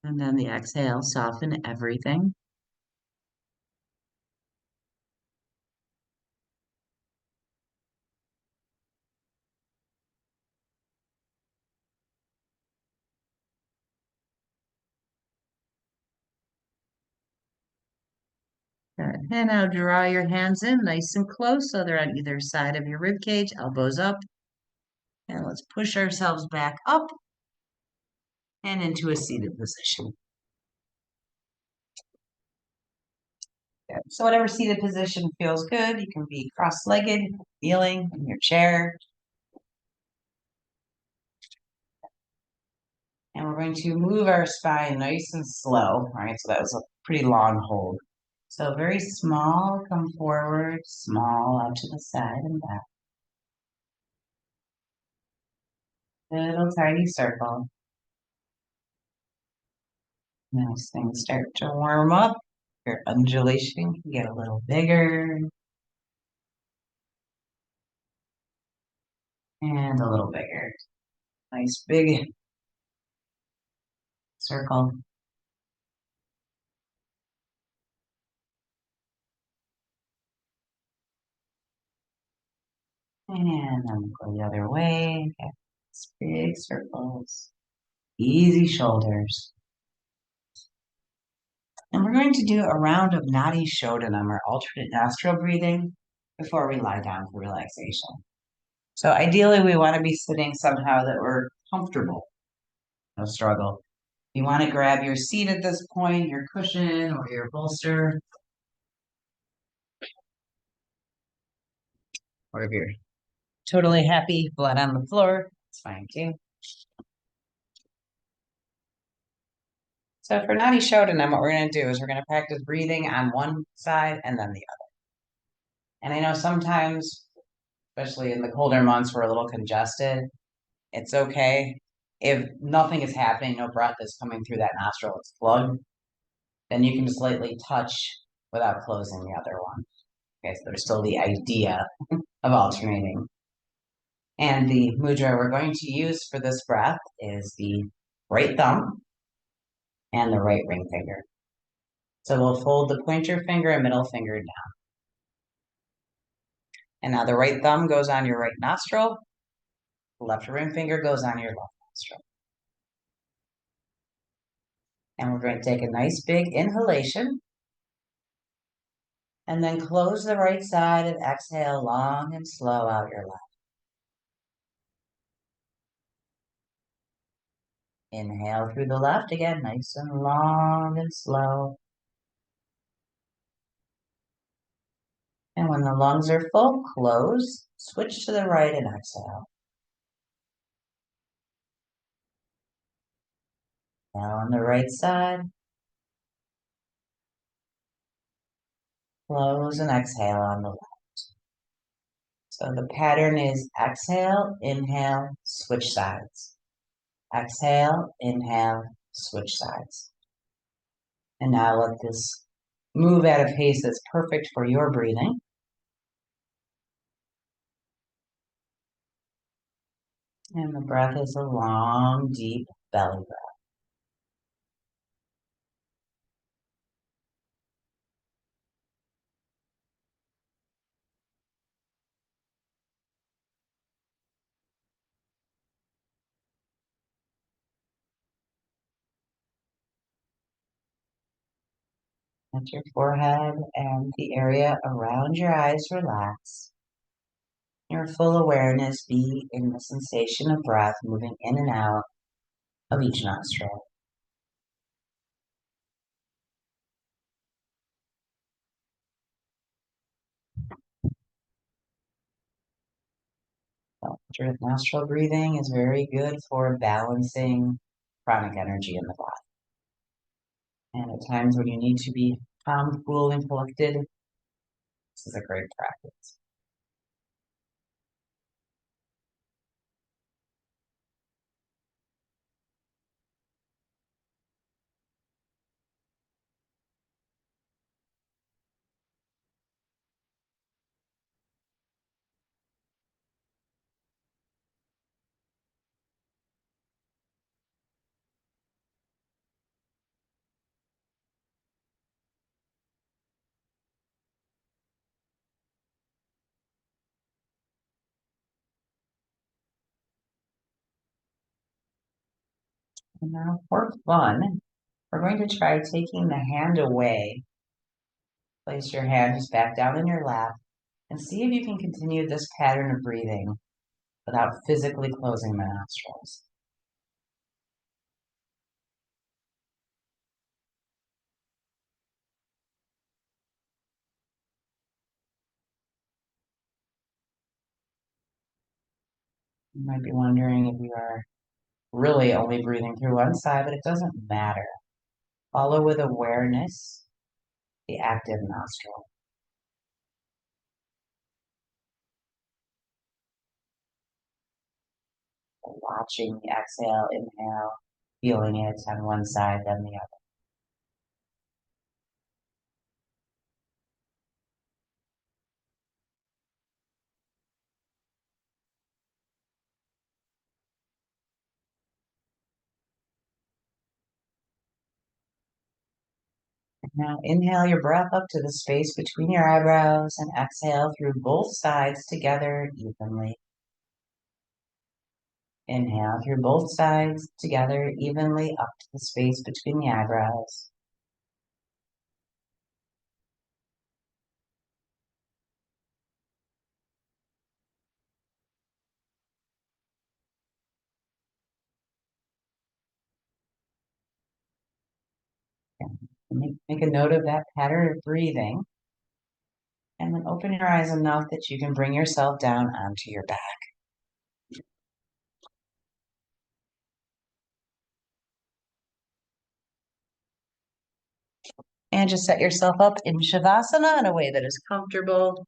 And then the exhale, soften everything. Good. And now draw your hands in nice and close so they're on either side of your rib cage, elbows up. And let's push ourselves back up and into a seated position. Good. So whatever seated position feels good, you can be cross-legged, kneeling in your chair. And we're going to move our spine nice and slow. All right, so that was a pretty long hold. So very small, come forward, small out to the side and back. Little tiny circle. Now as things start to warm up, your undulation can get a little bigger and a little bigger. Nice big circle. And then go the other way. Get these big circles. Easy shoulders. And we're going to do a round of Nadi Shodanam, or alternate nostril breathing, before we lie down for relaxation. So ideally, we want to be sitting somehow that we're comfortable. No struggle. You want to grab your seat at this point, your cushion or your bolster. Or if you're totally happy, flat on the floor, it's fine too. So for Nadi Shodanam, what we're going to do is we're going to practice breathing on one side and then the other. And I know sometimes, especially in the colder months, we're a little congested. It's okay. If nothing is happening, no breath is coming through that nostril, it's plugged, then you can just lightly touch without closing the other one. Okay, so there's still the idea of alternating. And the mudra we're going to use for this breath is the right thumb and the right ring finger. So we'll fold the pointer finger and middle finger down. And now the right thumb goes on your right nostril, the left ring finger goes on your left nostril. And we're going to take a nice big inhalation and then close the right side and exhale long and slow out your left. Inhale through the left again, nice and long and slow. And when the lungs are full, close, switch to the right and exhale. Now on the right side, close and exhale on the left. So the pattern is exhale, inhale, switch sides. Exhale, inhale, switch sides. And now let this move at a pace that's perfect for your breathing. And the breath is a long, deep belly breath. Let your forehead and the area around your eyes relax. Your full awareness be in the sensation of breath moving in and out of each nostril. Alternate nostril breathing is very good for balancing pranic energy in the body. And at times when you need to be calm, cool, and collected, this is a great practice. And now for fun, we're going to try taking the hand away. Place your hand just back down in your lap and see if you can continue this pattern of breathing without physically closing the nostrils. You might be wondering if you are really only breathing through one side, but it doesn't matter. Follow with awareness the active nostril. Watching the exhale, inhale, feeling it on one side, then the other. Now inhale your breath up to the space between your eyebrows and exhale through both sides together evenly. Inhale through both sides together evenly up to the space between the eyebrows. Make a note of that pattern of breathing. And then open your eyes enough that you can bring yourself down onto your back. And just set yourself up in Shavasana in a way that is comfortable.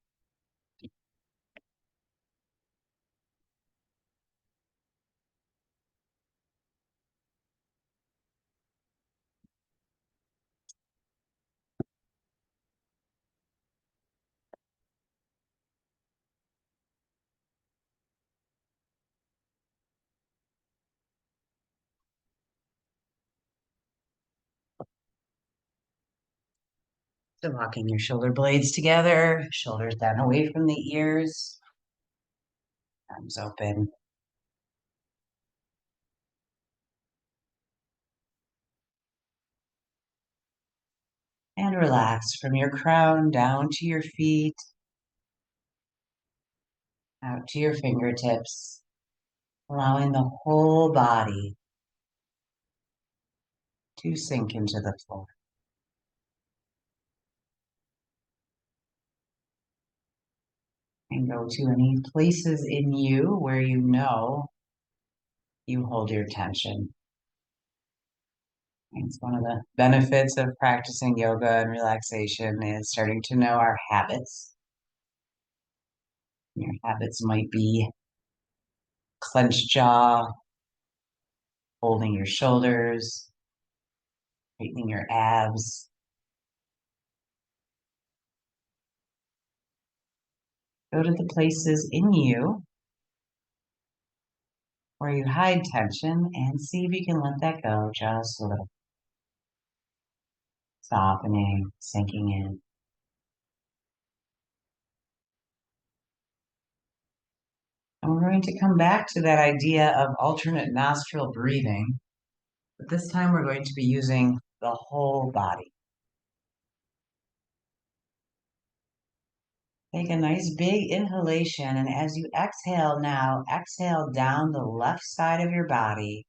So walking your shoulder blades together, shoulders down away from the ears, arms open. And relax from your crown down to your feet, out to your fingertips, allowing the whole body to sink into the floor. And go to any places in you where you know you hold your tension. It's one of the benefits of practicing yoga and relaxation is starting to know our habits. Your habits might be clenched jaw, holding your shoulders, tightening your abs. Go to the places in you where you hide tension and see if you can let that go just a little. Softening, sinking in. And we're going to come back to that idea of alternate nostril breathing, but this time we're going to be using the whole body. Take a nice big inhalation, and as you exhale now, exhale down the left side of your body,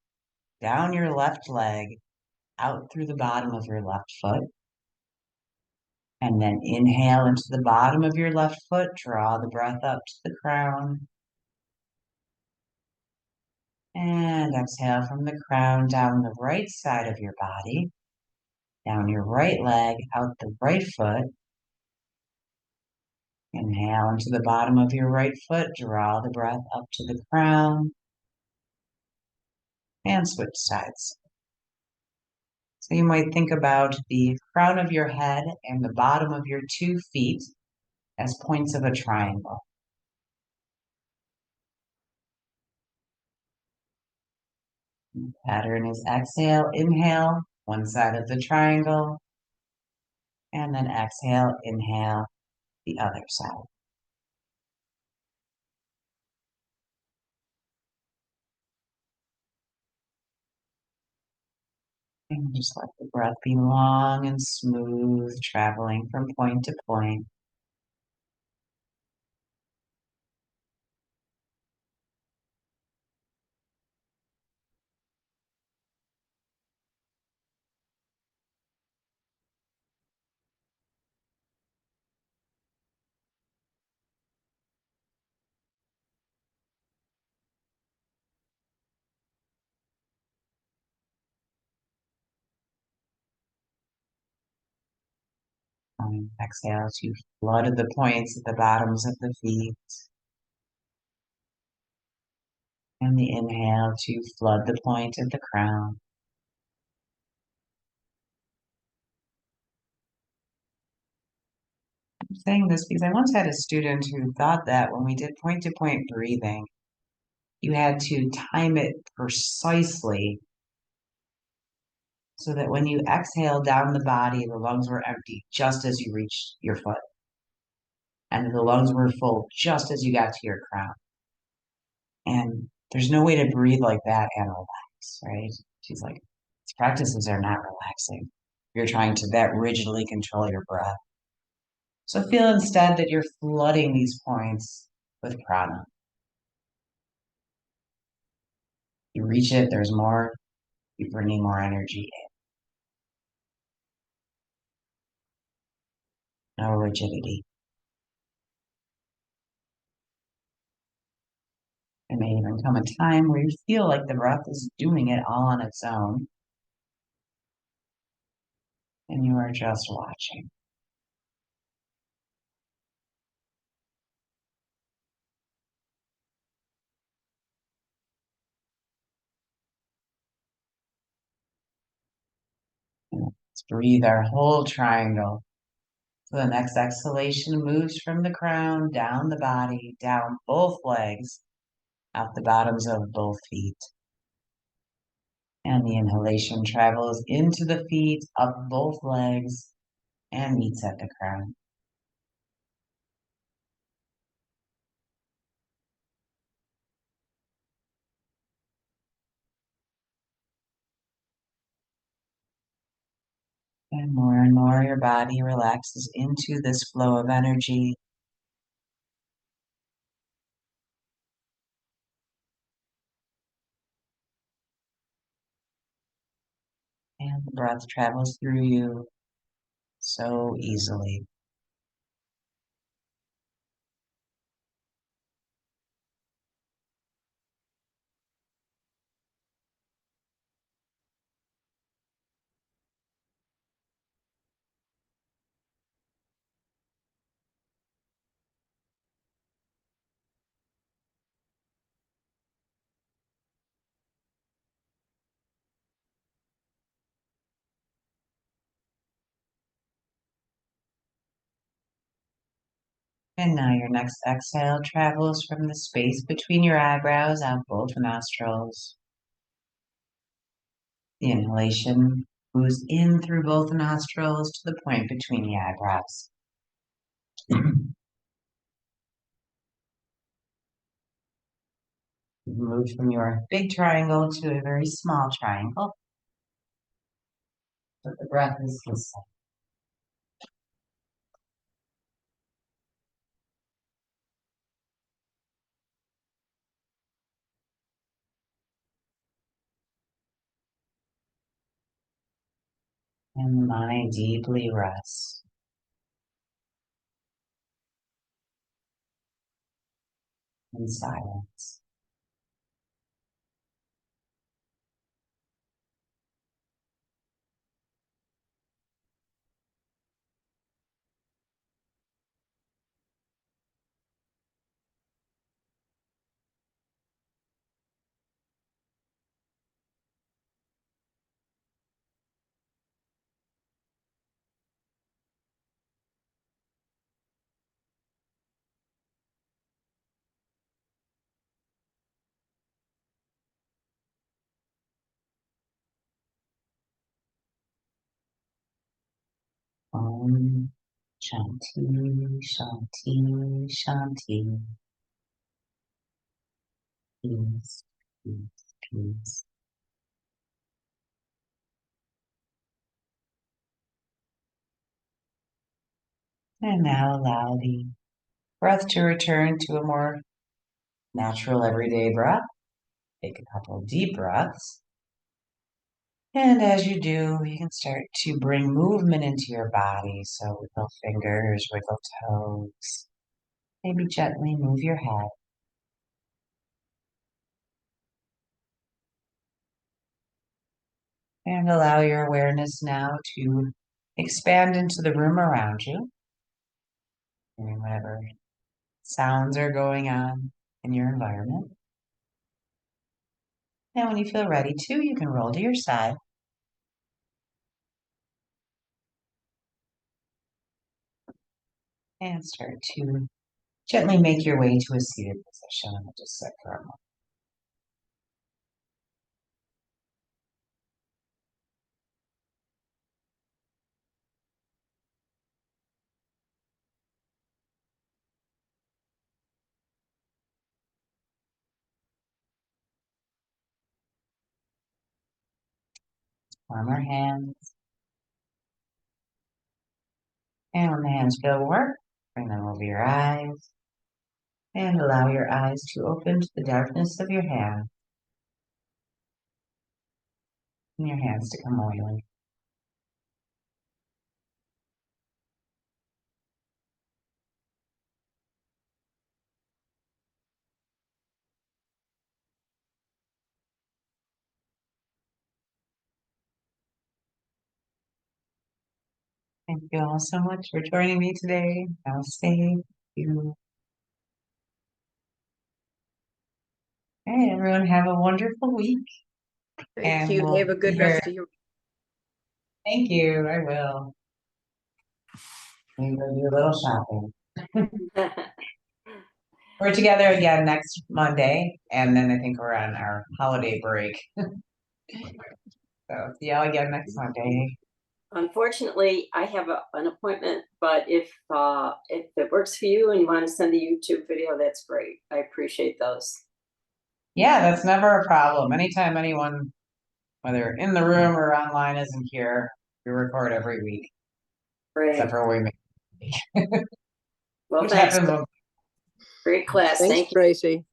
down your left leg, out through the bottom of your left foot. And then inhale into the bottom of your left foot, draw the breath up to the crown. And exhale from the crown down the right side of your body, down your right leg, out the right foot. Inhale into the bottom of your right foot, draw the breath up to the crown. And switch sides. So you might think about the crown of your head and the bottom of your 2 feet as points of a triangle. The pattern is exhale, inhale, one side of the triangle, and then exhale, inhale, the other side. And just let the breath be long and smooth, traveling from point to point. Exhale to flood the points at the bottoms of the feet. And the inhale to flood the point at the crown. I'm saying this because I once had a student who thought that when we did point-to-point breathing, you had to time it precisely so that when you exhale down the body, the lungs were empty just as you reached your foot. And the lungs were full just as you got to your crown. And There's no way to breathe like that and relax, right? She's like, these practices are not relaxing. You're trying to that rigidly control your breath. So feel instead that you're flooding these points with prana. You reach it, there's more, you're bringing more energy in. No rigidity. There may even come a time where you feel like the breath is doing it all on its own, and you are just watching. Let's breathe our whole triangle. So the next exhalation moves from the crown down the body, down both legs, out the bottoms of both feet. And the inhalation travels into the feet, up both legs, and meets at the crown. And more your body relaxes into this flow of energy. And the breath travels through you so easily. And now your next exhale travels from the space between your eyebrows out both nostrils. The inhalation moves in through both nostrils to the point between the eyebrows. You move from your big triangle to a very small triangle. But the breath is the same. And the mind deeply rests in silence. Om Shanti, Shanti, Shanti. Peace, peace, peace. And now allow the breath to return to a more natural everyday breath. Take a couple deep breaths. And as you do, you can start to bring movement into your body. So wiggle fingers, wiggle toes. Maybe gently move your head. And allow your awareness now to expand into the room around you. Hearing whatever sounds are going on in your environment. And when you feel ready to, you can roll to your side. And start to gently make your way to a seated position. And we'll just sit for a moment. Warm our hands. And when the hands feel warm, bring them over your eyes. And allow your eyes to open to the darkness of your hand. And your hands to come oily. Thank you all so much for joining me today. Namaste. You. Hey, everyone, have a wonderful week. Thank you. We'll Have a good rest of your. Thank you. I will. We will do a little shopping. We're together again next Monday, and then I think we're on our holiday break. So see y'all again next Monday. Unfortunately, I have an appointment, but if it works for you and you want to send a YouTube video, that's great. I appreciate those. Yeah, that's never a problem. Anytime anyone, whether in the room or online, isn't here, we record every week. Except Great. for we make. Well, Which thanks. happens on. Great class. Thanks, Thank you. Tracy.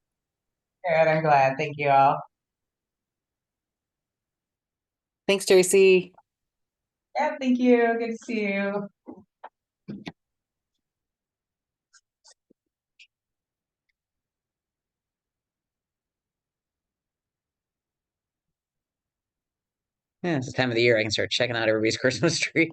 Good, I'm glad. Thank you all. Thanks, Tracy. Yeah, thank you. Good to see you. Yeah, it's the time of the year I can start checking out everybody's Christmas tree.